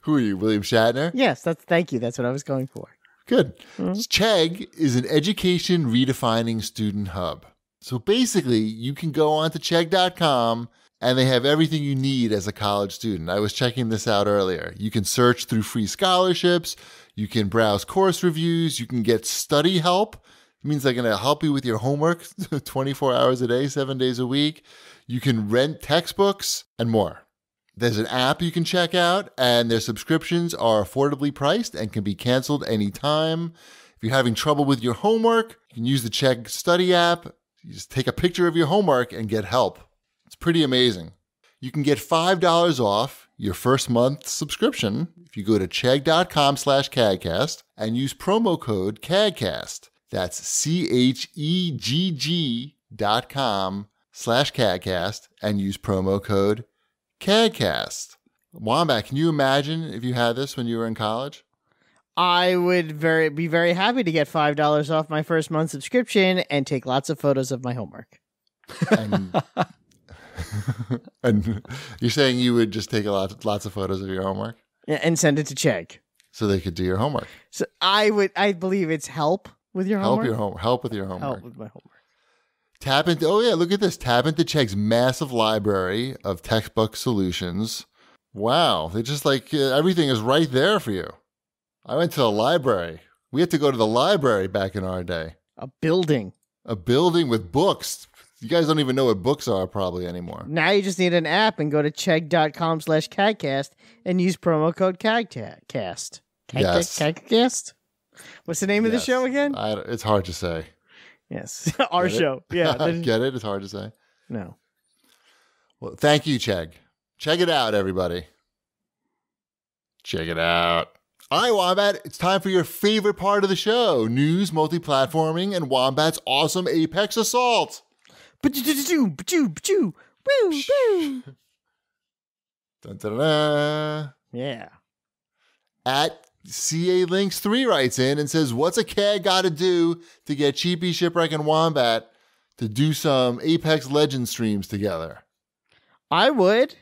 Who are you, William Shatner? Yes, thank you. That's what I was going for. Good. Chegg is an education redefining student hub. So basically, you can go on to Chegg.com and they have everything you need as a college student. I was checking this out earlier. You can search through free scholarships. You can browse course reviews. You can get study help. It means they're going to help you with your homework 24 hours a day, 7 days a week. You can rent textbooks and more. There's an app you can check out, and their subscriptions are affordably priced and can be canceled anytime. If you're having trouble with your homework, you can use the Chegg Study app. You just take a picture of your homework and get help. It's pretty amazing. You can get $5 off your first month subscription if you go to chegg.com/CAGcast and use promo code CAGcast. That's CHEGG.com/CAGcast and use promo code CAGcast. Wombat, can you imagine if you had this when you were in college? I would be very happy to get $5 off my first month subscription and take lots of photos of my homework. And you're saying you would just take lots of photos of your homework? Yeah, and send it to Chegg. So they could do your homework. So I believe it's help with your homework. Help with your homework. Help with my homework. Look at this. Tap into Chegg's massive library of textbook solutions. Wow. They just everything is right there for you. I went to the library. We had to go to the library back in our day. A building with books. You guys don't even know what books are probably anymore. Now you just need an app and go to chegg.com/CAGcast and use promo code CAGcast. Yes. CAGcast? What's the name of the show again? It's hard to say. Yes. Our show. Yeah. Get it? It's hard to say. No. Well, thank you, Chegg. Check it out, everybody. Check it out. All right, Wombat, it's time for your favorite part of the show. News, multi-platforming, and Wombat's awesome Apex Assault. Ba-choo, woo, woo. Dun, dun, dun. Yeah. At CA Links 3 writes in and says, what's a CAG got to do to get Cheapy, Shipwreck, and Wombat to do some Apex Legends streams together? I would.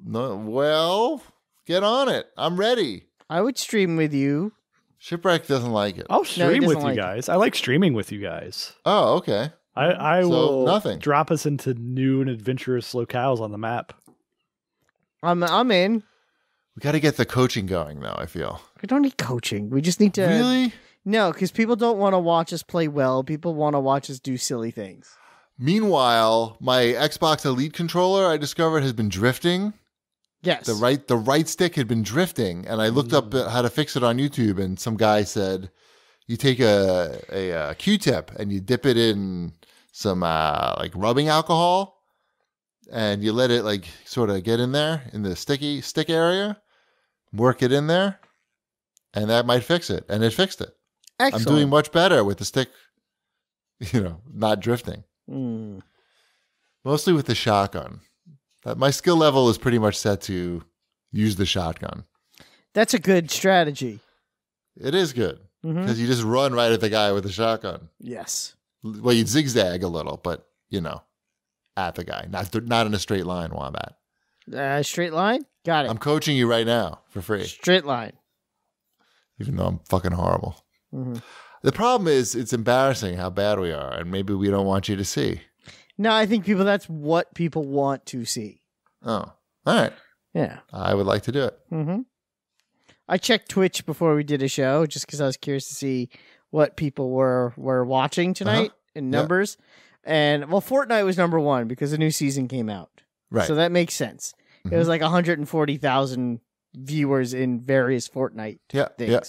No, well, get on it. I'm ready. I would stream with you. Shipwreck doesn't like it. I'll he stream doesn't with like you it. guys. I like streaming with you guys. Oh, okay. I So, will nothing. drop us into new and adventurous locales on the map. I'm in. We got to get the coaching going, though, I feel. We don't need coaching. We just need to. Really? No, because people don't want to watch us play well. People want to watch us do silly things. Meanwhile, my Xbox Elite controller I discovered has been drifting. Yes. The right stick had been drifting, and I looked up how to fix it on YouTube, and some guy said you take a Q-tip and you dip it in some like rubbing alcohol, and you let it like sort of get in there in the sticky stick area, work it in there, and that might fix it. And it fixed it. Excellent. I'm doing much better with the stick, not drifting. Mm. Mostly with the shotgun. My skill level is pretty much set to use the shotgun. That's a good strategy. It is good because you just run right at the guy with the shotgun. Yes. Well, you zigzag a little, but at the guy, not in a straight line, Wombat. Straight line? Got it. I'm coaching you right now for free, Straight line. even though I'm fucking horrible. Mm-hmm. The problem is it's embarrassing how bad we are, and maybe we don't want you to see. No, I think that's what people want to see. Oh, all right. Yeah. I would like to do it. Mm-hmm. I checked Twitch before we did a show just because I was curious to see what people were watching tonight in numbers. And, well, Fortnite was number one because a new season came out. Right. So that makes sense. It was like 140,000 viewers in various Fortnite things. Yeah.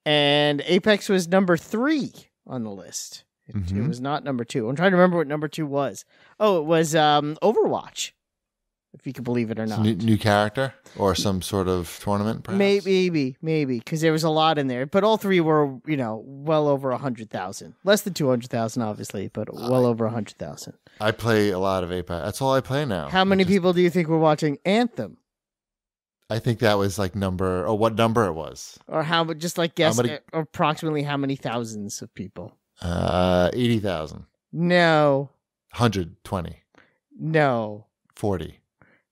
And Apex was number 3 on the list. It was not number 2. I'm trying to remember what number 2 was. Oh, it was Overwatch, if you can believe it or not. New character or some sort of tournament, perhaps? Maybe, because there was a lot in there. But all 3 were, well over 100,000. Less than 200,000, obviously, but well over 100,000. I play a lot of Apex. That's all I play now. How many people do you think were watching Anthem? I think that was like what number it was. Or just like guess approximately how many thousands of people? 80,000. No. 120. No. 40.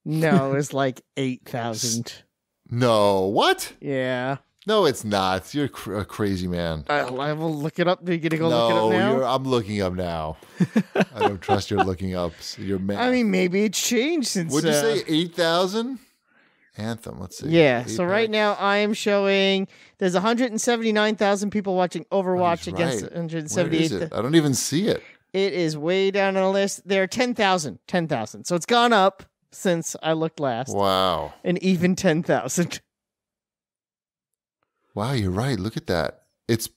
No, it was like 8,000. No, what? Yeah. No, it's not. You're a crazy man. I will look it up. Are you going to go look it up now? I'm looking up now. I don't trust your looking up. You're mad. I mean, maybe it's changed since... Would you say 8,000? Anthem, let's see. Yeah, Apex. so right now I am showing there's 179,000 people watching Overwatch against Where 178. is it? I don't even see it. It is way down on the list. There are 10,000. So it's gone up since I looked last. Wow. And even 10,000. Wow, you're right. Look at that. It's,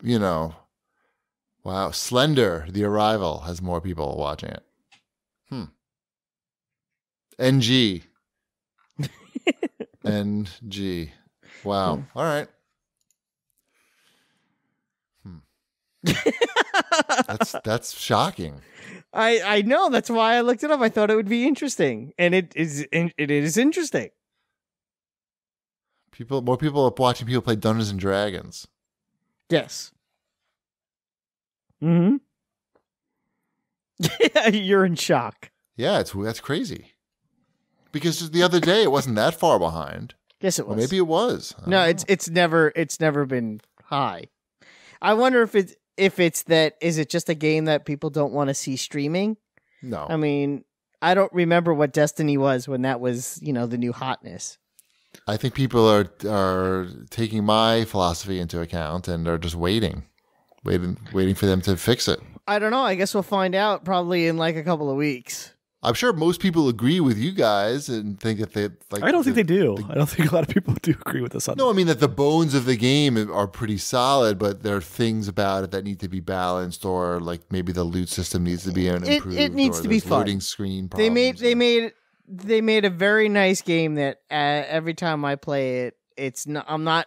wow. Slender, The Arrival, has more people watching it. NG. NG. Wow. All right. That's shocking. I know. That's why I looked it up. I thought it would be interesting. And it is interesting. More people are watching people play Dungeons and Dragons. Yes. Mm-hmm. You're in shock. Yeah, that's crazy. Because just the other day it wasn't that far behind. Yes, it was. Or maybe it was. No, it's never been high. I wonder if it's that, is it just a game that people don't want to see streaming? No. I mean, I don't remember what Destiny was when that was, the new hotness. I think people are taking my philosophy into account and are just waiting for them to fix it. I don't know. I guess we'll find out probably in like a couple of weeks. I'm sure most people agree with you guys and think that they like. I don't think they do. I don't think a lot of people do agree with us on No, I mean that the bones of the game are pretty solid, but there are things about it that need to be balanced, or like maybe the loot system needs to be improved. It needs or to be fun. Loading screen problems. They made a very nice game that every time I play it, it's not. I'm not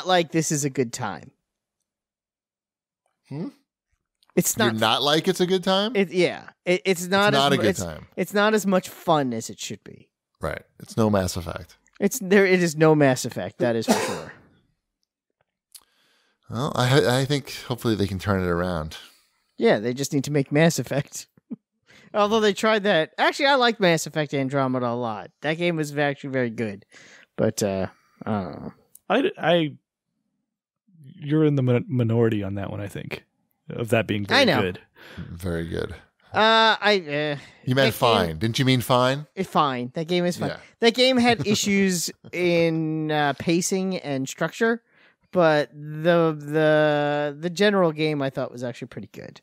like this is a good time. It's not. You're not like it's a good time. It's not a good time. It's not as much fun as it should be. Right. It's no Mass Effect. It's there. It is no Mass Effect. That is for sure. Well, I think hopefully they can turn it around. Yeah, they just need to make Mass Effect. Although they tried that. Actually, I like Mass Effect Andromeda a lot. That game was actually very good. But I don't know. You're in the minority on that one, I think, of that being very good. Very good. You meant fine. Didn't you mean fine? It's fine. That game is fine. Yeah. That game had issues in pacing and structure, but the general game I thought was actually pretty good.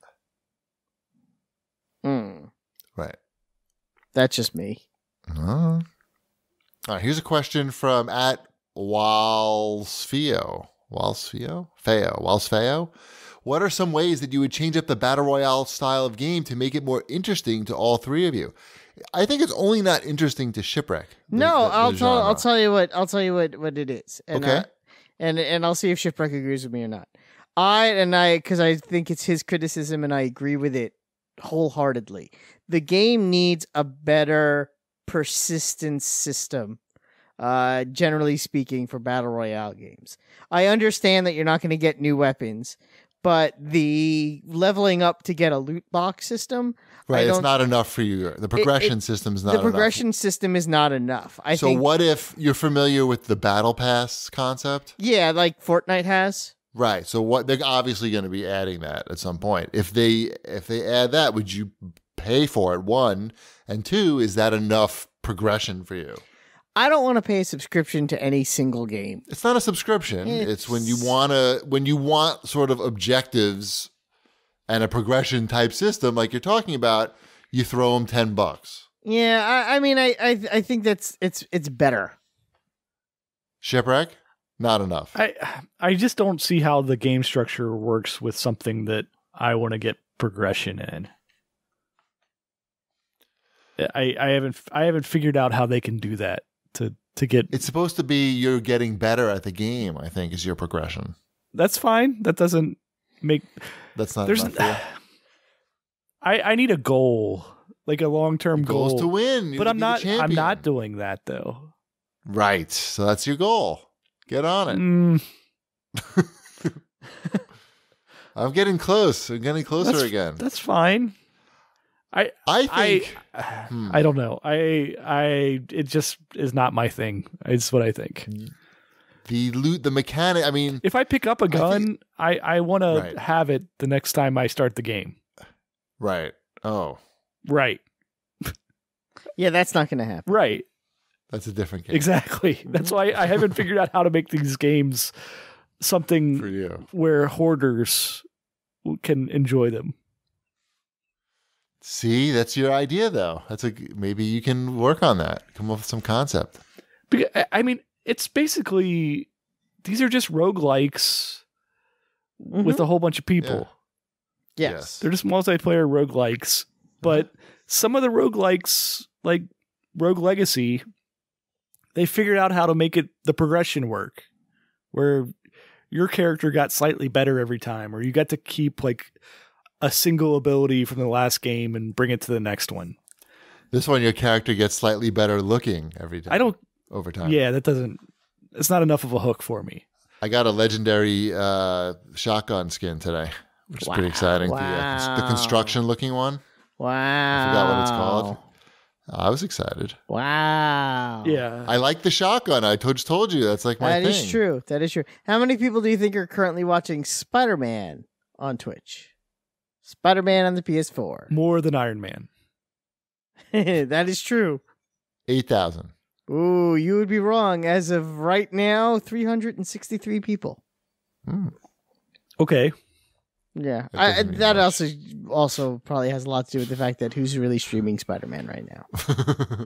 Right. That's just me. All right. Here's a question from @Walsfeo. Walsfeo. What are some ways that you would change up the battle royale style of game to make it more interesting to all three of you? I think it's only not interesting to Shipwreck. I'll tell you what it is. And, okay. And I'll see if Shipwreck agrees with me or not. Because I think it's his criticism, and I agree with it wholeheartedly. The game needs a better persistence system. Generally speaking, for battle royale games, I understand that you're not going to get new weapons, but the leveling up to get a loot box system, right? It's not enough for you. The progression system is not enough. The progression system is not enough. I think. What if you're familiar with the battle pass concept? Yeah, like Fortnite has. Right. So they're obviously going to be adding that at some point. If they add that, would you pay for it? One, and two, is that enough progression for you? I don't want to pay a subscription to any single game. It's not a subscription. It's when you want sort of objectives and a progression type system like you're talking about, you throw them $10. Yeah, I think it's better. Shipwreck? Not enough. I just don't see how the game structure works with something that I want to get progression in. I haven't figured out how they can do that to get. It's supposed to be you're getting better at the game, I think, is your progression. That's fine. That doesn't make. That's not enough for you. I need a goal, like a long-term goal. Goal is to win. But I'm not doing that though. Right. So that's your goal. Get on it. I'm getting close. I'm getting closer again. That's fine. I think I don't know. It just is not my thing. It's what I think. The loot, the mechanic. I mean, if I pick up a gun, I want to have it the next time I start the game. Right. Oh. Right. Yeah, that's not going to happen. Right. That's a different game. Exactly. That's why I haven't figured out how to make these games something for you where hoarders can enjoy them. See, that's your idea, though. Maybe you can work on that. Come up with some concept. I mean, it's basically these are just roguelikes with a whole bunch of people. Yeah. Yes. They're just multiplayer roguelikes, but some of the roguelikes, like Rogue Legacy, they figured out how to make the progression work, where your character got slightly better every time, or you got to keep like a single ability from the last game and bring it to the next one. This one, your character gets slightly better looking every time. Over time. Yeah, it's not enough of a hook for me. I got a legendary shotgun skin today, which is pretty exciting. Wow. The construction looking one. Wow. I forgot what it's called. I was excited. Wow. Yeah. I like the shotgun. I just told you that's like my thing. That is true. That is true. How many people do you think are currently watching Spider-Man on Twitch? Spider-Man on the PS4. More than Iron Man. That is true. 8,000. Ooh, you would be wrong. As of right now, 363 people. Okay. Yeah. That also probably has a lot to do with the fact that who's really streaming Spider-Man right now.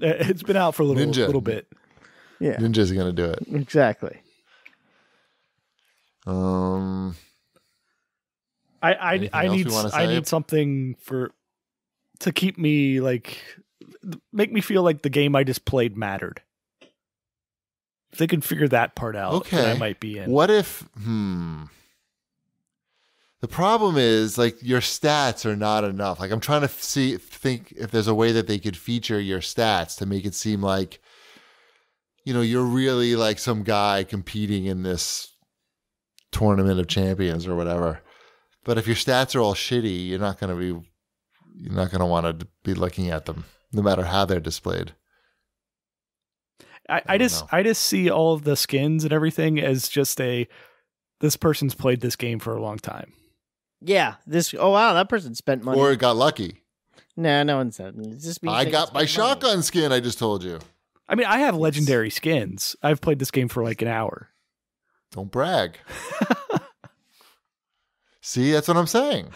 It's been out for a little bit. Yeah. Ninja's going to do it. Exactly. I need something to keep me make me feel like the game I just played mattered. If they can figure that part out, then I might be in. What if the problem is like your stats are not enough. Like I'm trying to think if there's a way that they could feature your stats to make it seem like you're really like some guy competing in this tournament of champions or whatever. But if your stats are all shitty, you're not going to want to be looking at them, no matter how they're displayed. I just see all of the skins and everything as just this person's played this game for a long time. Yeah. Oh wow, that person spent money. Or got lucky. No one said. It just means I they got my spent money. shotgun skin, I just told you. I mean, I have legendary skins. I've played this game for like an hour. Don't brag. See, that's what I'm saying.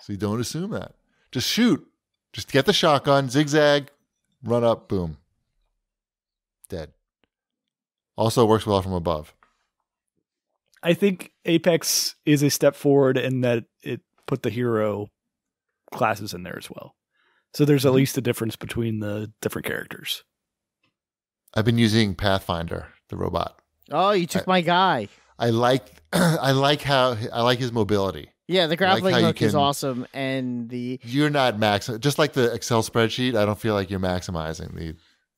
So you don't assume that. Just shoot. Just get the shotgun, zigzag, run up, boom. Dead. Also works well from above. I think Apex is a step forward in that it put the hero classes in there as well. So there's at least a difference between the different characters. I've been using Pathfinder, the robot. Oh, you took my guy. I like his mobility. Yeah, the grappling how you hook is can- awesome, and You're not just like the Excel spreadsheet. I don't feel like you're maximizing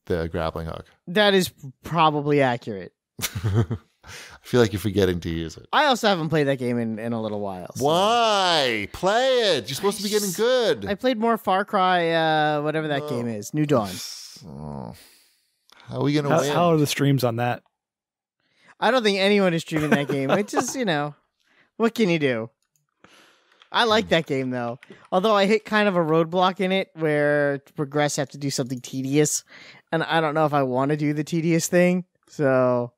the grappling hook. that is probably accurate. I feel like you're forgetting to use it. I also haven't played that game in a little while. so- Why? Play it. You're supposed to be getting good. I played more Far Cry, whatever that game is, New Dawn. Oh. How are we gonna win? How are the streams on that? I don't think anyone is streaming that game. It's just, what can you do? I like that game, though. Although I hit kind of a roadblock in it where to progress, I have to do something tedious. And I don't know if I want to do the tedious thing. So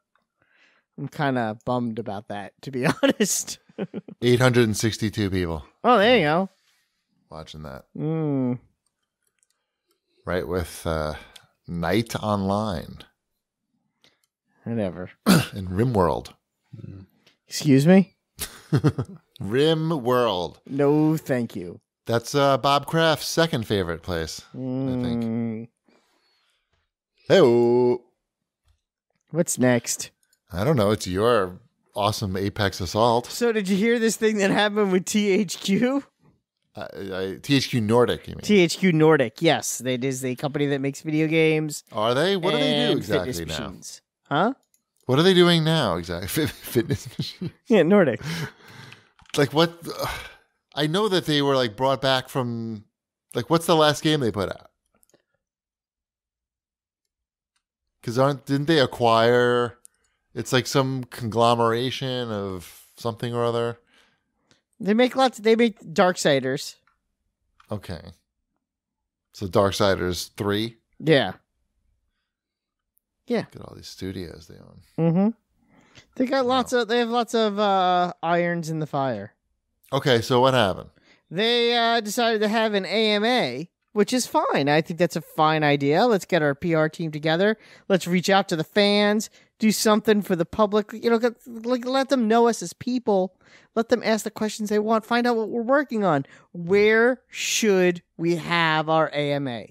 I'm kind of bummed about that, to be honest. 862 people Oh, there you go. watching that. Mm. Right with Night Online Whatever. and RimWorld. Excuse me? RimWorld. No, thank you. That's Bob Kraft's second favorite place, I think. Hey, What's next? I don't know. It's your awesome Apex Assault. So did you hear this thing that happened with THQ? THQ Nordic, you mean? THQ Nordic, yes. It is the company that makes video games. Are they? What do they do and exactly fitness now? machines. Huh? What are they doing now exactly? Fitness machine? Yeah, Nordic. Like what? I know that they were like brought back from. Like, what's the last game they put out? Because didn't they acquire? It's like some conglomeration of something or other. They make Darksiders. Okay. So Darksiders 3. Yeah. Yeah. Look at all these studios they own. Mm-hmm. They have lots of irons in the fire. Okay, so what happened? They decided to have an AMA, which is fine. I think that's a fine idea. Let's get our PR team together. Let's reach out to the fans, do something for the public. Let them know us as people. Let them ask the questions they want. Find out what we're working on. Where should we have our AMA?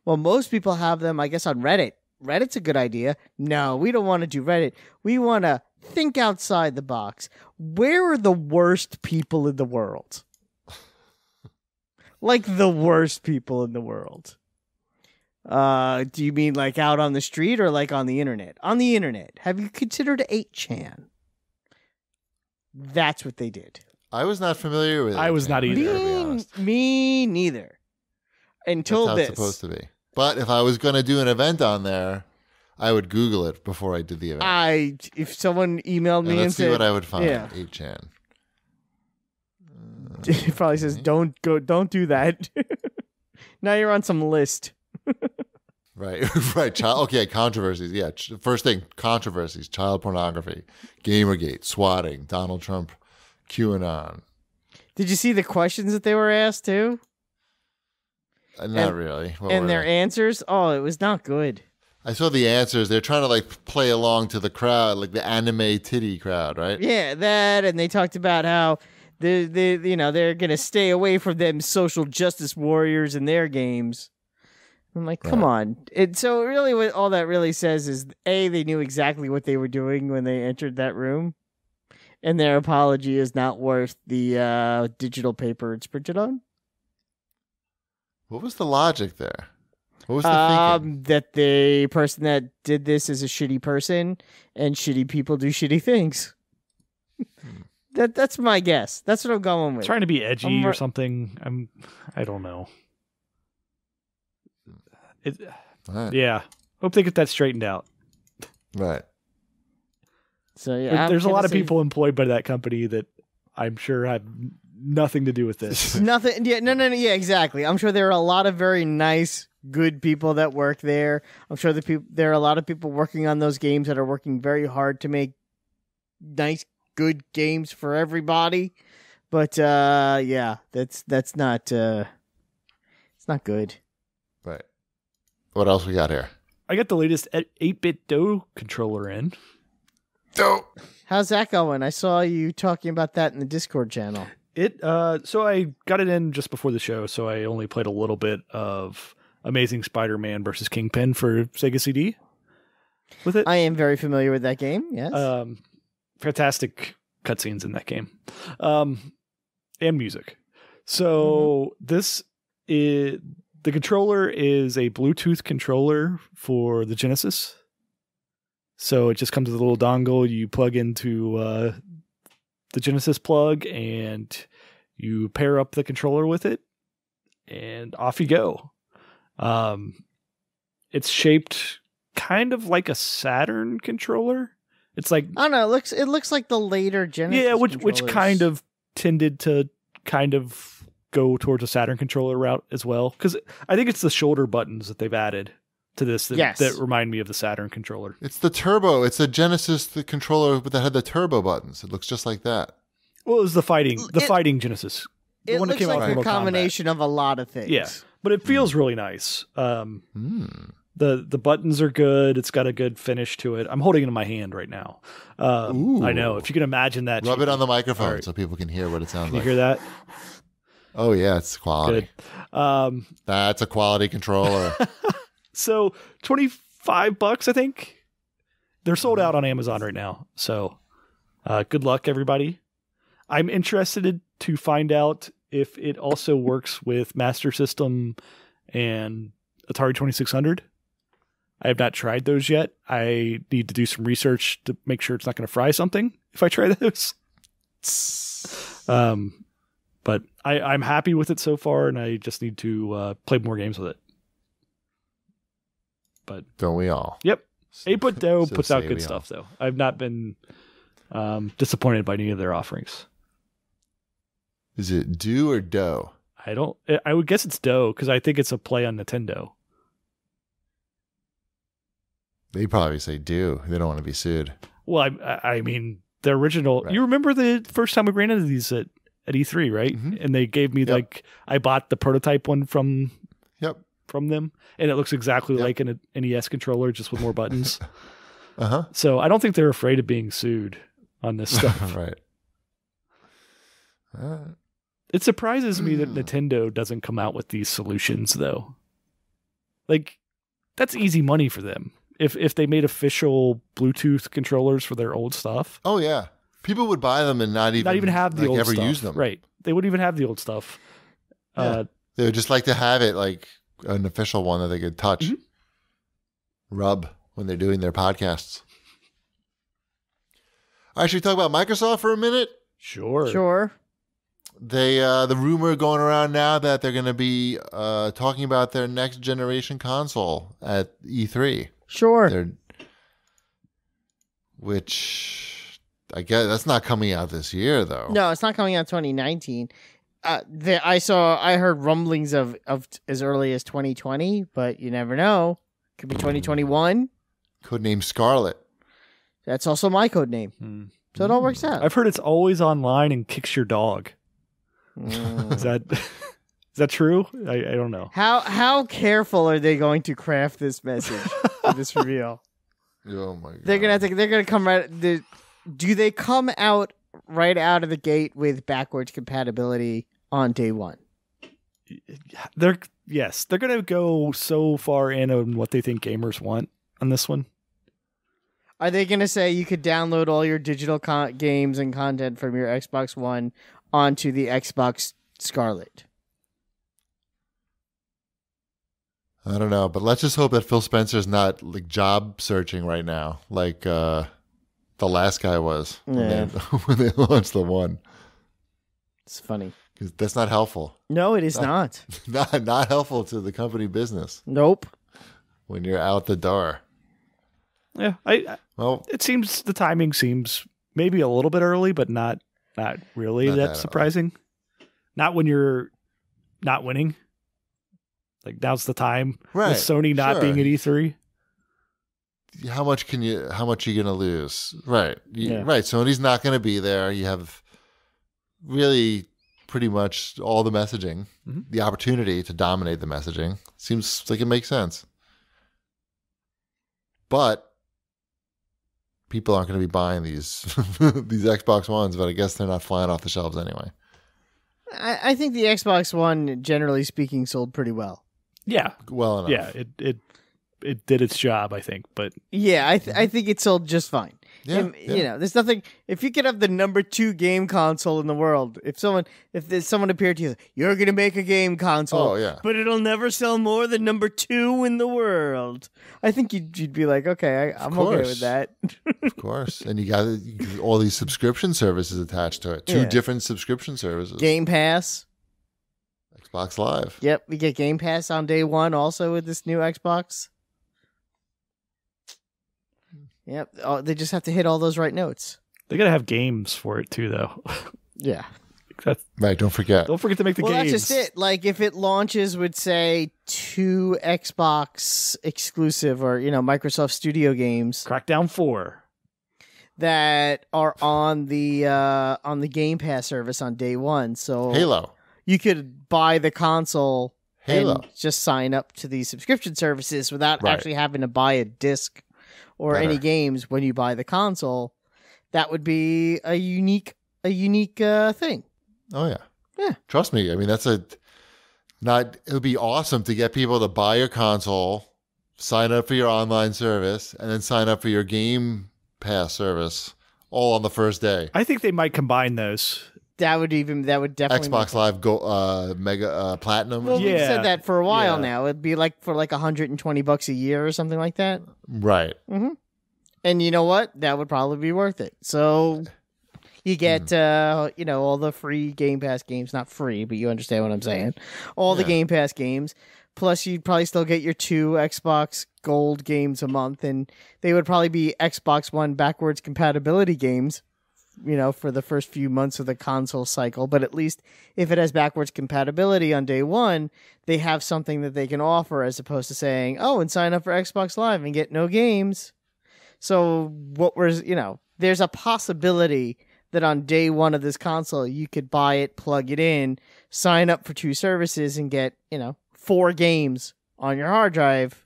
Well, most people have them, I guess, on Reddit. Reddit's a good idea. No, we don't want to do Reddit. We want to think outside the box. Where are the worst people in the world? Like the worst people in the world. Do you mean like out on the street or like on the internet? On the internet. Have you considered 8chan? That's what they did. I was not familiar with it. I was not either, to be honest. Me neither. Until That's how this. it's supposed to be. But if I was going to do an event on there, I would Google it before I did the event. If someone emailed me and let's see said, what I would find. yeah. 8chan. It probably says, don't do that. Now you're on some list. Right, right. Okay, controversies. Yeah, first thing, controversies, child pornography, Gamergate, swatting, Donald Trump, QAnon. Did you see the questions that they were asked too? Not really. What And were their they? answers? Oh, it was not good. I saw the answers. They're trying to like play along to the crowd, like the anime titty crowd, right? Yeah, that, and they talked about how they're gonna stay away from them social justice warriors in their games. I'm like, come on. So really, what all that really says is, A, they knew exactly what they were doing when they entered that room, and their apology is not worth the digital paper it's printed on. What was the logic there? What was the thinking? That the person that did this is a shitty person, and shitty people do shitty things. That's my guess. That's what I'm going with. Trying to be edgy or something. I don't know. Right. Yeah. Hope they get that straightened out. Right. So yeah, there's a lot of people employed by that company that I'm sure have nothing to do with this. Nothing. Yeah, no. Yeah, exactly. I'm sure there are a lot of very nice, good people that work there. I'm sure there are a lot of people working on those games that are working very hard to make nice, good games for everybody. But yeah, that's not. It's not good. Right. What else we got here? I got the latest 8-bit DOE controller in. Dope. How's that going? I saw you talking about that in the Discord channel. So I got it in just before the show, so I only played a little bit of Amazing Spider-Man versus Kingpin for Sega CD with it. I am very familiar with that game, yes. Fantastic cutscenes in that game. And music. So this is... The controller is a Bluetooth controller for the Genesis. So it just comes with a little dongle. You plug into the Genesis plug and you pair up the controller with it and off you go. It's shaped kind of like a Saturn controller. It's like, I don't know, it looks like the later Genesis. Yeah, which kind of tended to kind of go towards a Saturn controller route as well, because I think it's the shoulder buttons that they've added to this that remind me of the Saturn controller. It's the turbo. It's a Genesis controller that had the turbo buttons. It looks just like that. Well, it was the fighting Genesis. The It one that looks came out like from a Mortal combination of a lot of things. Kombat. Yeah, but it feels really nice. The buttons are good. It's got a good finish to it. I'm holding it in my hand right now. I know. If you can imagine that. Rub it on the microphone so people can hear what it sounds like. You hear that? Oh, yeah, it's quality. Good. That's a quality controller. So $25, I think. They're sold out on Amazon right now. So good luck, everybody. I'm interested to find out if it also works with Master System and Atari 2600. I have not tried those yet. I need to do some research to make sure it's not going to fry something if I try those. But I'm happy with it so far, and I just need to play more games with it. But don't we all? Yep. 8-bit DOE So puts out say good we stuff, though. I've not been disappointed by any of their offerings. Is it do or do? I would guess it's DOE, because I think it's a play on Nintendo. They probably say do. They don't want to be sued. Well, I mean, the original... Right. You remember the first time we ran into these at E3, right? Mm-hmm. And they gave me, I bought the prototype one from them, and it looks exactly like an NES controller, just with more buttons. So I don't think they're afraid of being sued on this stuff. Right. It surprises me that Nintendo doesn't come out with these solutions, though. Like, that's easy money for them. If they made official Bluetooth controllers for their old stuff. Oh, yeah. People would buy them and not even have the old ever stuff. use them. Right. They wouldn't even have the old stuff. Yeah. They would just like to have it like an official one that they could touch, rub when they're doing their podcasts. All right, should we talk about Microsoft for a minute? Sure. They the rumor going around now that they're going to be talking about their next generation console at E3. Sure. Which I guess that's not coming out this year, though. No, it's not coming out 2019. I heard rumblings of as early as 2020, but you never know. Could be 2021. Codename Scarlet. That's also my code name. So it all works out. I've heard it's always online and kicks your dog. Is that true? I don't know. How careful are they going to craft this message for this reveal? Oh my god! They're gonna come right. Do they come out right out of the gate with backwards compatibility on day one? They're gonna go so far in on what they think gamers want on this one. Are they gonna say you could download all your digital games and content from your Xbox One onto the Xbox Scarlet? I don't know, but let's just hope that Phil Spencer's not like job searching right now, like the last guy was when they launched the One. It's funny. 'Cause that's not helpful. No, it is not. Not helpful to the company business Nope. when you're out the door. Yeah, Well, it seems the timing seems maybe a little bit early, but not really Not that that surprising. Not when you're not winning. Like now's the time. Right, With Sony not sure. being at E3. how much are you going to lose? Right. Yeah. Right. Sony's not going to be there. You have really pretty much all the messaging, the opportunity to dominate the messaging. Seems like it makes sense. But people aren't going to be buying these these Xbox Ones, but I guess they're not flying off the shelves anyway. I think the Xbox One, generally speaking, sold pretty well. Yeah. Well enough. Yeah, it did its job, I think, but Yeah, I think it sold just fine. Yeah, You know, there's nothing. If you could have the number 2 game console in the world, if there's someone appeared to you, you're gonna make a game console. Oh, yeah. But it'll never sell more than number 2 in the world. I think you'd be like, okay, I'm okay course. with that. Of course. And you got all these subscription services attached to it. 2 Yeah. different subscription services. Game Pass. Xbox Live. Yep, we get Game Pass on day 1 also with this new Xbox. Yep, they just have to hit all those right notes. they gotta have games for it too, though. Yeah. That's, Right, don't forget. don't forget to make the Well, games. that's just it. Like, if it launches with, say, 2 Xbox exclusive or, Microsoft Studio games Crackdown 4. that are on the Game Pass service on day 1, so Halo. you could buy the console Halo. and just sign up to these subscription services without Right. actually having to buy a disc or Better. any games when you buy the console. That would be a unique thing. Oh yeah. Yeah. Trust me. I mean, it would be awesome to get people to buy your console, sign up for your online service, and then sign up for your Game Pass service all on the first day. I think they might combine those. That would definitely Xbox Live Go Mega Platinum. Well, we've Yeah. said that for a while Yeah. now. It'd be like for like $120 a year or something like that. Right. And you know what? That would probably be worth it. So you get all the free Game Pass games, not free, but you understand what I'm saying. All the Yeah. Game Pass games. Plus you'd probably still get your 2 Xbox Gold games a month, and they would probably be Xbox One backwards compatibility games, for the first few months of the console cycle. But at least if it has backwards compatibility on day 1, they have something that they can offer as opposed to saying, oh, and sign up for Xbox Live and get no games. So there's a possibility that on day 1 of this console, you could buy it, plug it in, sign up for 2 services and get, 4 games on your hard drive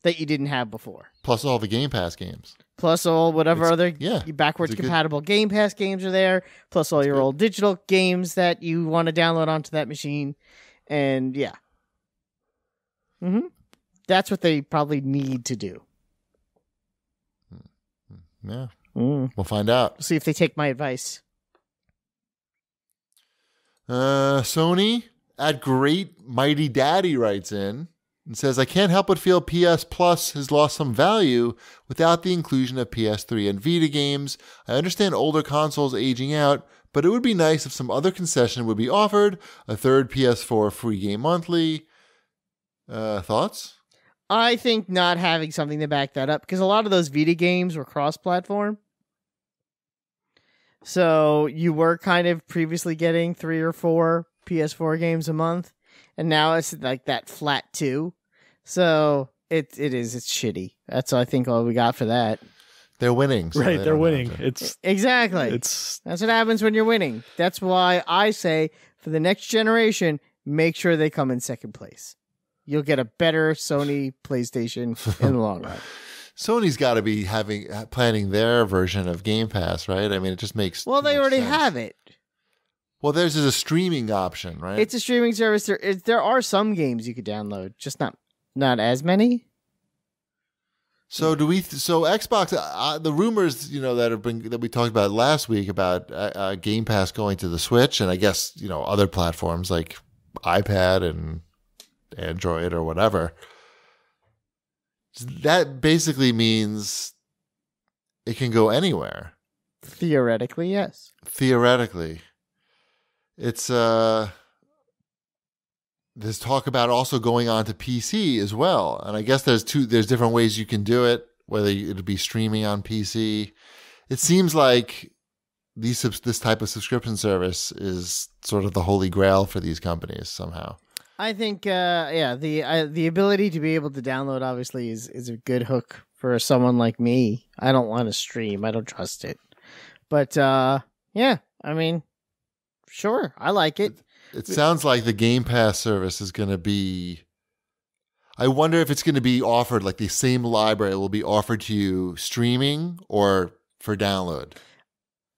that you didn't have before. Plus all the Game Pass games. Plus all whatever other yeah, backwards it's a good- compatible Game Pass games are there. Plus all your good. old digital games that you want to download onto that machine. And yeah. That's what they probably need to do. Yeah. We'll find out. See if they take my advice. Sony at Great Mighty Daddy writes in and says, I can't help but feel PS Plus has lost some value without the inclusion of PS3 and Vita games. I understand older consoles aging out, but it would be nice if some other concession would be offered. A third PS4 free game monthly. Thoughts? I think not having something to back that up, because a lot of those Vita games were cross-platform. So you were kind of previously getting 3 or 4 PS4 games a month, and now it's like that flat 2. So it's shitty. That's I think all we got for that. They're winning. so Right, they they're don't have winning. to. It's Exactly. That's what happens when you're winning. That's why I say for the next generation, make sure they come in second place. You'll get a better Sony PlayStation in the long run. Sony's got to be planning their version of Game Pass, right? I mean, it just makes Well, too they much already sense. have it. Well, theirs is a streaming option, right? It's a streaming service. There are some games you could download, just not as many. So do we? So Xbox, the rumors, that we talked about last week about Game Pass going to the Switch, and I guess other platforms like iPad and Android or whatever. That basically means it can go anywhere. Theoretically, yes. Theoretically. It's there's talk about also going on to PC as well. And I guess there's different ways you can do it, whether it'll be streaming on PC. It seems like this type of subscription service is sort of the holy grail for these companies somehow. I think, the ability to be able to download obviously is a good hook for someone like me. I don't want to stream. I don't trust it. But, I mean, sure, I like it. It sounds like the Game Pass service is going to be... I wonder if it's going to be offered, like the same library will be offered to you streaming or for download.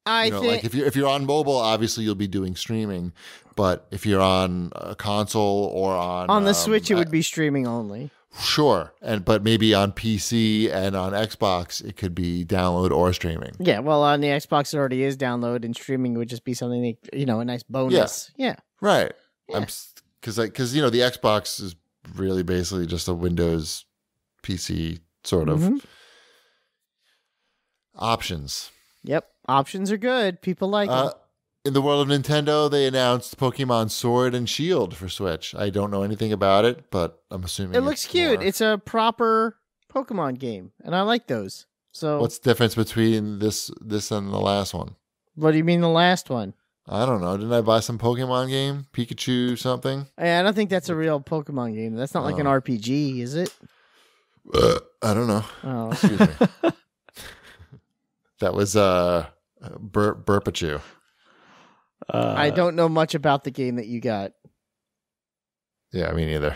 I think, like if you're on mobile, obviously you'll be doing streaming, but if you're on a console or on the Switch, it would be streaming only. Sure, but maybe on PC and on Xbox, it could be download or streaming. Yeah, well, on the Xbox, it already is download, and streaming would just be something that, a nice bonus. Yeah, right. Yeah. Because the Xbox is really basically just a Windows PC sort of options. Yep. Options are good. People like them. In the world of Nintendo, they announced Pokemon Sword and Shield for Switch. I don't know anything about it, but I'm assuming it looks cute. It's a proper Pokemon game, and I like those. So, what's the difference between this and the last one? What do you mean the last one? I don't know. Didn't I buy some Pokemon game? Pikachu something? I don't think that's a real Pokemon game. That's not like an RPG, is it? I don't know. Oh, excuse me. That was Burpachu. I don't know much about the game that you got. Yeah, me neither.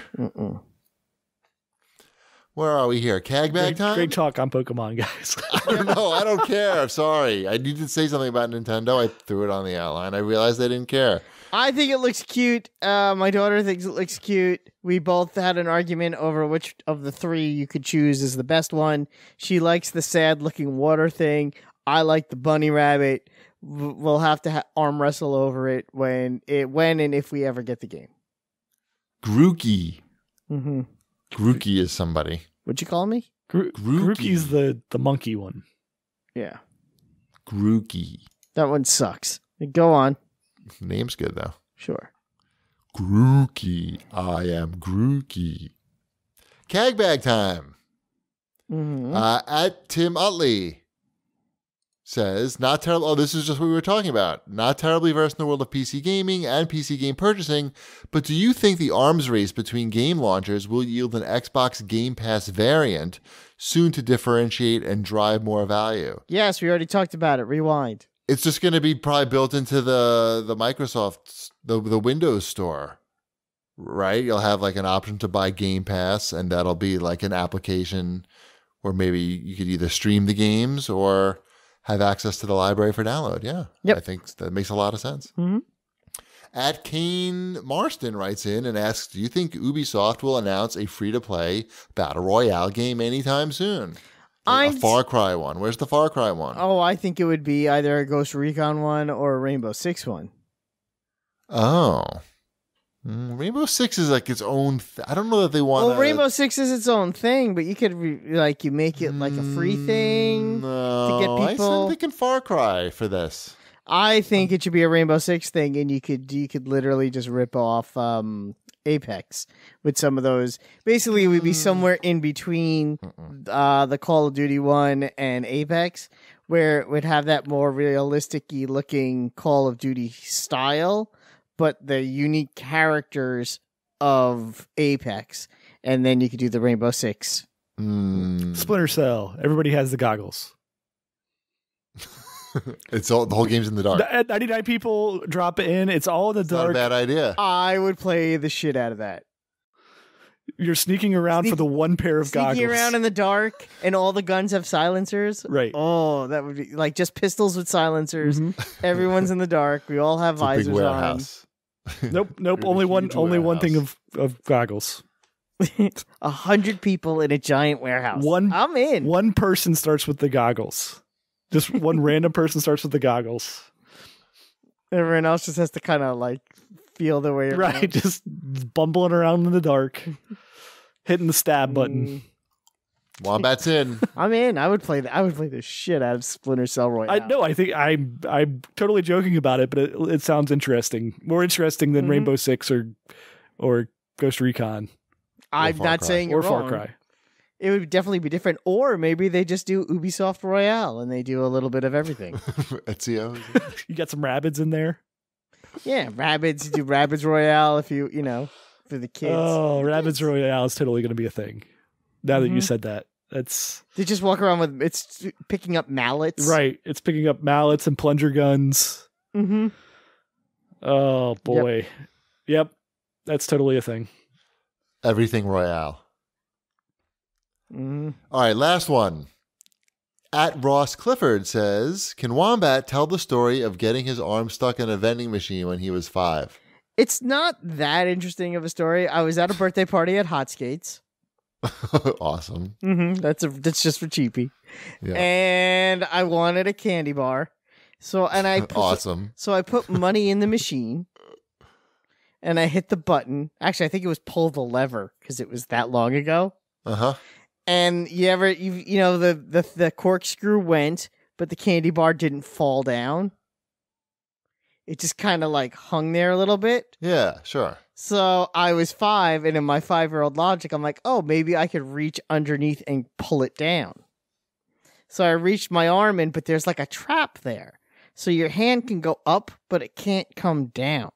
Where are we here? CAGbag time? Great talk on Pokemon, guys. I don't know. I don't care. I'm sorry. I needed to say something about Nintendo. I threw it on the outline. I realized I didn't care. I think it looks cute. My daughter thinks it looks cute. We both had an argument over which of the three you could choose is the best one. She likes the sad-looking water thing. I like the bunny rabbit. We'll have to arm wrestle over it when and if we ever get the game. Grookey. Mm-hmm. Grookey is somebody. What'd you call me? Grookey's the monkey one. Yeah. Grookey. That one sucks. Go on. Name's good, though. Sure. Grookey. I am Grookey. CAGbag time. Mm-hmm. At Tim Utley says, not terrible. Oh, this is just what we were talking about. Not terribly versed in the world of PC gaming and PC game purchasing, but do you think the arms race between game launchers will yield an Xbox Game Pass variant soon to differentiate and drive more value? Yes, we already talked about it. Rewind. It's just going to be probably built into the Microsoft, the Windows Store, right? You'll have like an option to buy Game Pass, and that'll be like an application where maybe you could either stream the games or have access to the library for download. Yeah. Yep. I think that makes a lot of sense. Mm-hmm. At Kane Marston writes in and asks, do you think Ubisoft will announce a free-to-play Battle Royale game anytime soon? A Far Cry one. Where's the Far Cry one? Oh, I think it would be either a Ghost Recon one or a Rainbow Six one. Oh. Rainbow Six is like its own... I don't know that they want. Well, Rainbow Six is its own thing, but you could you make it like a free thing to get people. I'm thinking Far Cry for this. I think it should be a Rainbow Six thing, and you could literally just rip off Apex with some of those. Basically, it would be somewhere in between the Call of Duty one and Apex, where it would have that more realistic-y looking Call of Duty style, but the unique characters of Apex, and then you could do the Rainbow Six. Splinter Cell. Everybody has the goggles. It's all the whole game's in the dark. 99 people drop in. It's all in the dark. Not a bad idea. I would play the shit out of that. You're sneaking around for the one pair of goggles. Sneaking around in the dark, and all the guns have silencers. Right. Oh, that would be like just pistols with silencers. Mm-hmm. Everyone's in the dark. We all have visors a big warehouse. on. Nope. Only one thing of goggles. 100 people in a giant warehouse. I'm in. One person starts with the goggles. Just one random person starts with the goggles. Everyone else just has to kind of like feel their way around. Right, just bumbling around in the dark, hitting the stab button. Wombat's in. I'm in. I would play the shit out of Splinter Cell Royale. I think I'm totally joking about it, but it sounds interesting. More interesting than Rainbow Six or Ghost Recon. I'm not saying you're or Far wrong. Cry. It would definitely be different. Or maybe they just do Ubisoft Royale and they do a little bit of everything. Ezio. You got some rabbits in there. Yeah, Rabbids. You do Rabbids Royale if you know, for the kids. Oh, Rabbids Royale is totally going to be a thing. Now that you said that, They just walk around with it's picking up mallets. right. It's picking up mallets and plunger guns. Mm-hmm. Oh boy. Yep. That's totally a thing. Everything Royale. Mm-hmm. All right, last one. At Ross Clifford says, can Wombat tell the story of getting his arm stuck in a vending machine when he was 5? It's not that interesting of a story. I was at a birthday party at Hot Skates. Awesome. Mm-hmm. That's just for cheapy. Yeah. And I wanted a candy bar. Awesome. So I put money in the machine. And I hit the button. Actually, I think it was pull the lever because it was that long ago. Uh-huh. And the corkscrew went, but the candy bar didn't fall down. It just kind of like hung there a little bit. Yeah, sure. So I was 5, and in my 5-year-old logic, I'm like, oh, maybe I could reach underneath and pull it down. So I reached my arm in, but there's like a trap there. So your hand can go up, but it can't come down.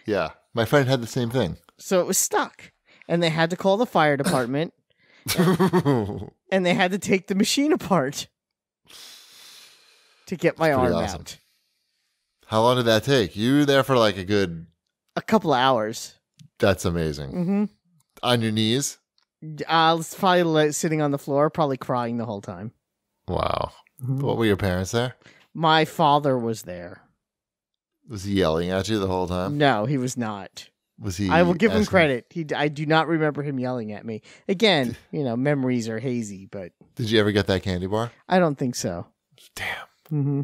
Yeah, my friend had the same thing. So it was stuck. And they had to call the fire department. And they had to take the machine apart to get my arm awesome. out. How long did that take? You were there for like a couple of hours. That's amazing. Mm-hmm. On your knees? I was probably sitting on the floor, probably crying the whole time. Wow. Mm-hmm. What were your parents there? My father was there. Was he yelling at you the whole time? No, he was not. Was he? I will give him credit. I do not remember him yelling at me. Again, memories are hazy, but Did you ever get that candy bar? I don't think so. Damn. Mm-hmm.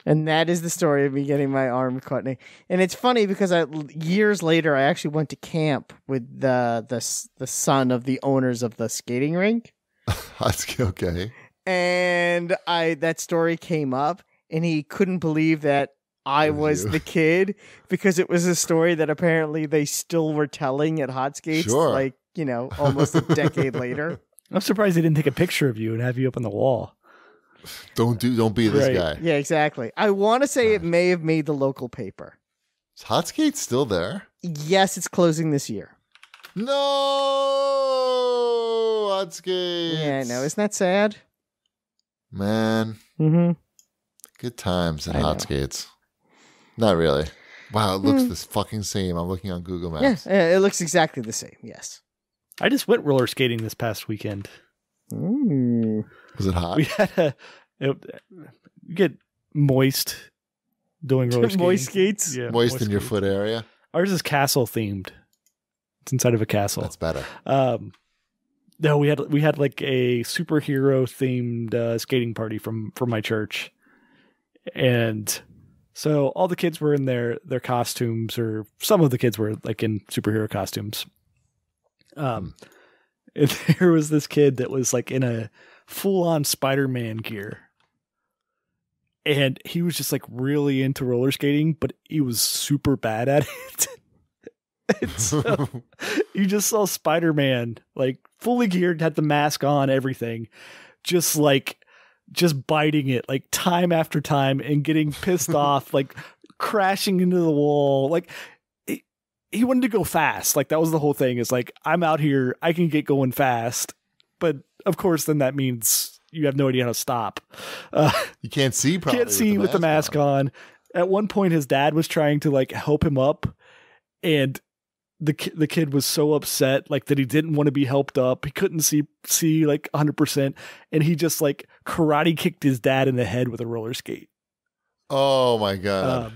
And that is the story of me getting my arm caught. And it's funny because years later, I actually went to camp with the son of the owners of the skating rink. That's okay. And that story came up, and he couldn't believe that I was the kid because it was a story that apparently they still were telling at Hot Skates, Sure. Almost a decade later. I'm surprised they didn't take a picture of you and have you up on the wall. Don't be this Right. guy. Yeah, exactly. I want to say it may have made the local paper. Is Hot Skate still there? Yes, it's closing this year. No, Hot Skate. Yeah, no, isn't that sad? Man, Mm-hmm. good times at I Hot know. Skates. Not really. Wow, it looks this fucking same. I'm looking on Google Maps. Yeah, it looks exactly the same. Yes. I just went roller skating this past weekend. Mm. Was it hot? We had you get moist doing roller skating. Moist skates? Yeah, Moist in your skating. foot area? Ours is castle themed. It's inside of a castle. That's better. No, we had like a superhero themed skating party from my church, and so all the kids were in their costumes, or some of the kids were like in superhero costumes. And there was this kid that was like in a full-on Spider-Man gear. And he was just like really into roller skating, but he was super bad at it. And so you just saw Spider-Man like fully geared, had the mask on, everything, just biting it like time after time and getting pissed off, like crashing into the wall. Like he wanted to go fast. Like that was the whole thing, is like, I'm out here, I can get going fast. But of course, then that means you have no idea how to stop. You can't see probably. Can't see with the mask on. At one point, his dad was trying to like help him up, and the kid was so upset like that he didn't want to be helped up. He couldn't see like 100%, and he just like karate kicked his dad in the head with a roller skate. Oh my god,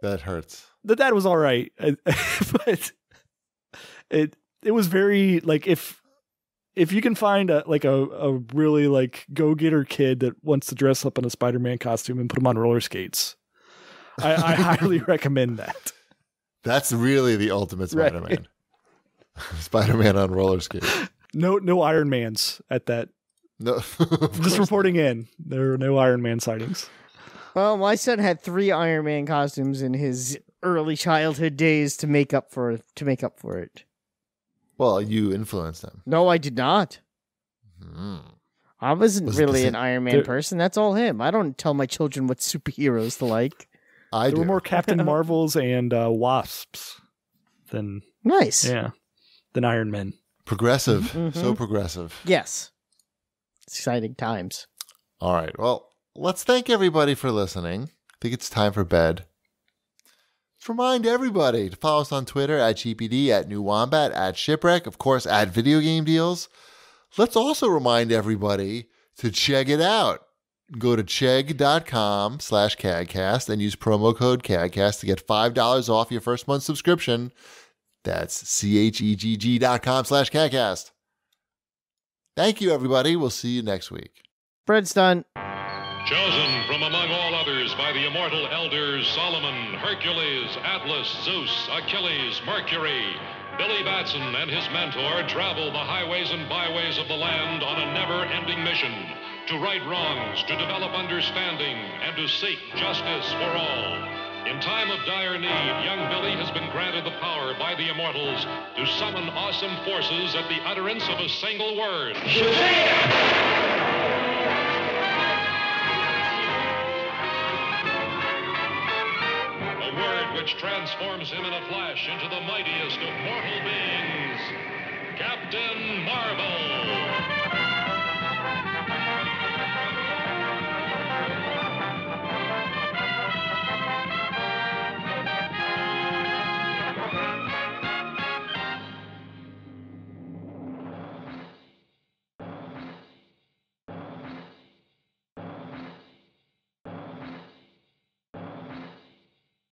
that hurts. The dad was all right, but it was very like, if if you can find a really like go-getter kid that wants to dress up in a Spider-Man costume and put him on roller skates, I highly recommend that. That's really the ultimate Spider-Man. Right. Spider-Man on roller skates. No Iron Mans at that. No, just reporting in. There are no Iron Man sightings. Well, my son had 3 Iron Man costumes in his early childhood days to make up for it. Well, you influenced them. No, I did not. I wasn't really an Iron Man person. That's all him. I don't tell my children what superheroes to like. There were more Captain Marvels and Wasps than than Iron Men. Progressive. Mm-hmm. So progressive. Yes. Exciting times. All right. Well, let's thank everybody for listening. I think it's time for bed. Let's remind everybody to follow us on Twitter at GPD, at New Wombat, at Shipwreck, of course, at Video Game Deals. Let's also remind everybody to check it out. Go to chegg.com/CAGcast and use promo code CAGcast to get $5 off your first month subscription. That's chegg.com/CAGcast. Thank you, everybody. We'll see you next week. Bread's done. Chosen from among all others by the immortal elders Solomon, Hercules, Atlas, Zeus, Achilles, Mercury, Billy Batson and his mentor travel the highways and byways of the land on a never-ending mission to right wrongs, to develop understanding, and to seek justice for all. In time of dire need, young Billy has been granted the power by the immortals to summon awesome forces at the utterance of a single word. Shazam! Which transforms him in a flash into the mightiest of mortal beings, Captain